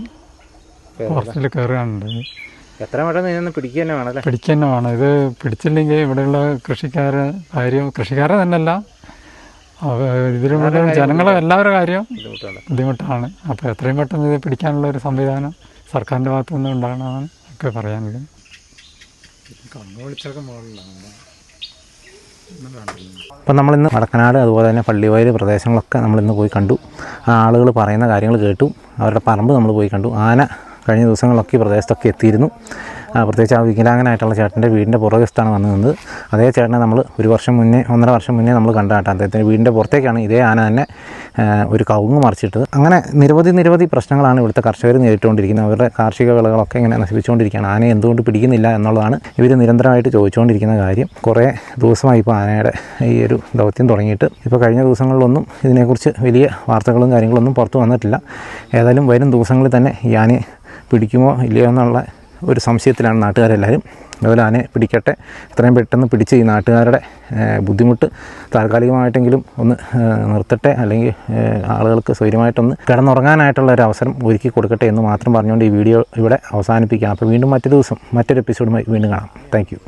ഫോറസ്റ്റിൽ കയറുകയാണുണ്ടായി. എത്ര പെട്ടെന്ന് പിടിക്കുക തന്നെ വേണം. ഇത് പിടിച്ചില്ലെങ്കിൽ ഇവിടെയുള്ള കൃഷിക്കാരെ തന്നെയല്ല, ഇതിൽ ജനങ്ങളെ എല്ലാവരുടെ കാര്യം ബുദ്ധിമുട്ടാണ്. അപ്പോൾ എത്രയും പെട്ടെന്ന് ഇത് പിടിക്കാനുള്ള ഒരു സംവിധാനം സർക്കാരിൻ്റെ ഭാഗത്തു നിന്ന് ഉണ്ടാകണമെന്ന് ഒക്കെ പറയാനുള്ളത്. അപ്പം നമ്മളിന്ന് വടക്കനാട് അതുപോലെ തന്നെ പള്ളിവയൽ പ്രദേശങ്ങളൊക്കെ നമ്മളിന്ന് പോയി കണ്ടു. ആളുകൾ പറയുന്ന കാര്യങ്ങൾ കേട്ടു. അവരുടെ പറമ്പ് നമ്മൾ പോയി കണ്ടു. ആന കഴിഞ്ഞ ദിവസങ്ങളിലൊക്കെ ഈ പ്രദേശത്തൊക്കെ എത്തിയിരുന്നു. പ്രത്യേകിച്ച് ആ വികലാംഗനായിട്ടുള്ള ചേട്ടൻ്റെ വീടിൻ്റെ പുറകുവശത്താണ് വന്നു നിന്നത്. അതേ ചേട്ടനെ നമ്മൾ 1 വർഷം മുന്നേ 1.5 വർഷം മുന്നേ നമ്മൾ കണ്ടാട്ടോ. അദ്ദേഹത്തിൻ്റെ വീടിൻ്റെ പുറത്തേക്കാണ് ഇതേ ആന തന്നെ ഒരു കവുങ്ങ് മറിച്ചിട്ടത്. അങ്ങനെ നിരവധി പ്രശ്നങ്ങളാണ് ഇവിടുത്തെ കർഷകർ നേരിട്ടുകൊണ്ടിരിക്കുന്നത്. അവരുടെ കാർഷിക വിളകളൊക്കെ ഇങ്ങനെ നശിപ്പിച്ചുകൊണ്ടിരിക്കുകയാണ്. ആനയെ എന്തുകൊണ്ട് പിടിക്കുന്നില്ല എന്നുള്ളതാണ് ഇവർ നിരന്തരമായിട്ട് ചോദിച്ചുകൊണ്ടിരിക്കുന്ന കാര്യം. കുറേ ദിവസമായി ഇപ്പോൾ ആനയുടെ ഈ ഒരു ദൗത്യം തുടങ്ങിയിട്ട്. ഇപ്പോൾ കഴിഞ്ഞ ദിവസങ്ങളിലൊന്നും ഇതിനെക്കുറിച്ച് വലിയ വാർത്തകളും കാര്യങ്ങളൊന്നും പുറത്തു വന്നിട്ടില്ല. ഏതായാലും വരും ദിവസങ്ങളിൽ തന്നെ ഈ ആനയെ പിടിക്കുമോ ഇല്ലയോ എന്നുള്ള ഒരു സംശയത്തിലാണ് നാട്ടുകാരെല്ലാവരും. അതുപോലെ ആനയെ പിടിക്കട്ടെ, എത്രയും പെട്ടെന്ന് പിടിച്ച് ഈ നാട്ടുകാരുടെ ബുദ്ധിമുട്ട് താൽക്കാലികമായിട്ടെങ്കിലും ഒന്ന് നിർത്തട്ടെ, അല്ലെങ്കിൽ ആളുകൾക്ക് സ്വൈര്യമായിട്ടൊന്ന് കിടന്നുറങ്ങാനായിട്ടുള്ള ഒരു അവസരം ഒരുക്കി കൊടുക്കട്ടെ എന്ന് മാത്രം പറഞ്ഞുകൊണ്ട് ഈ വീഡിയോ ഇവിടെ അവസാനിപ്പിക്കാം. അപ്പോൾ വീണ്ടും മറ്റൊരു ദിവസം മറ്റൊരു എപ്പിസോഡുമായി വീണ്ടും കാണാം. Thank you.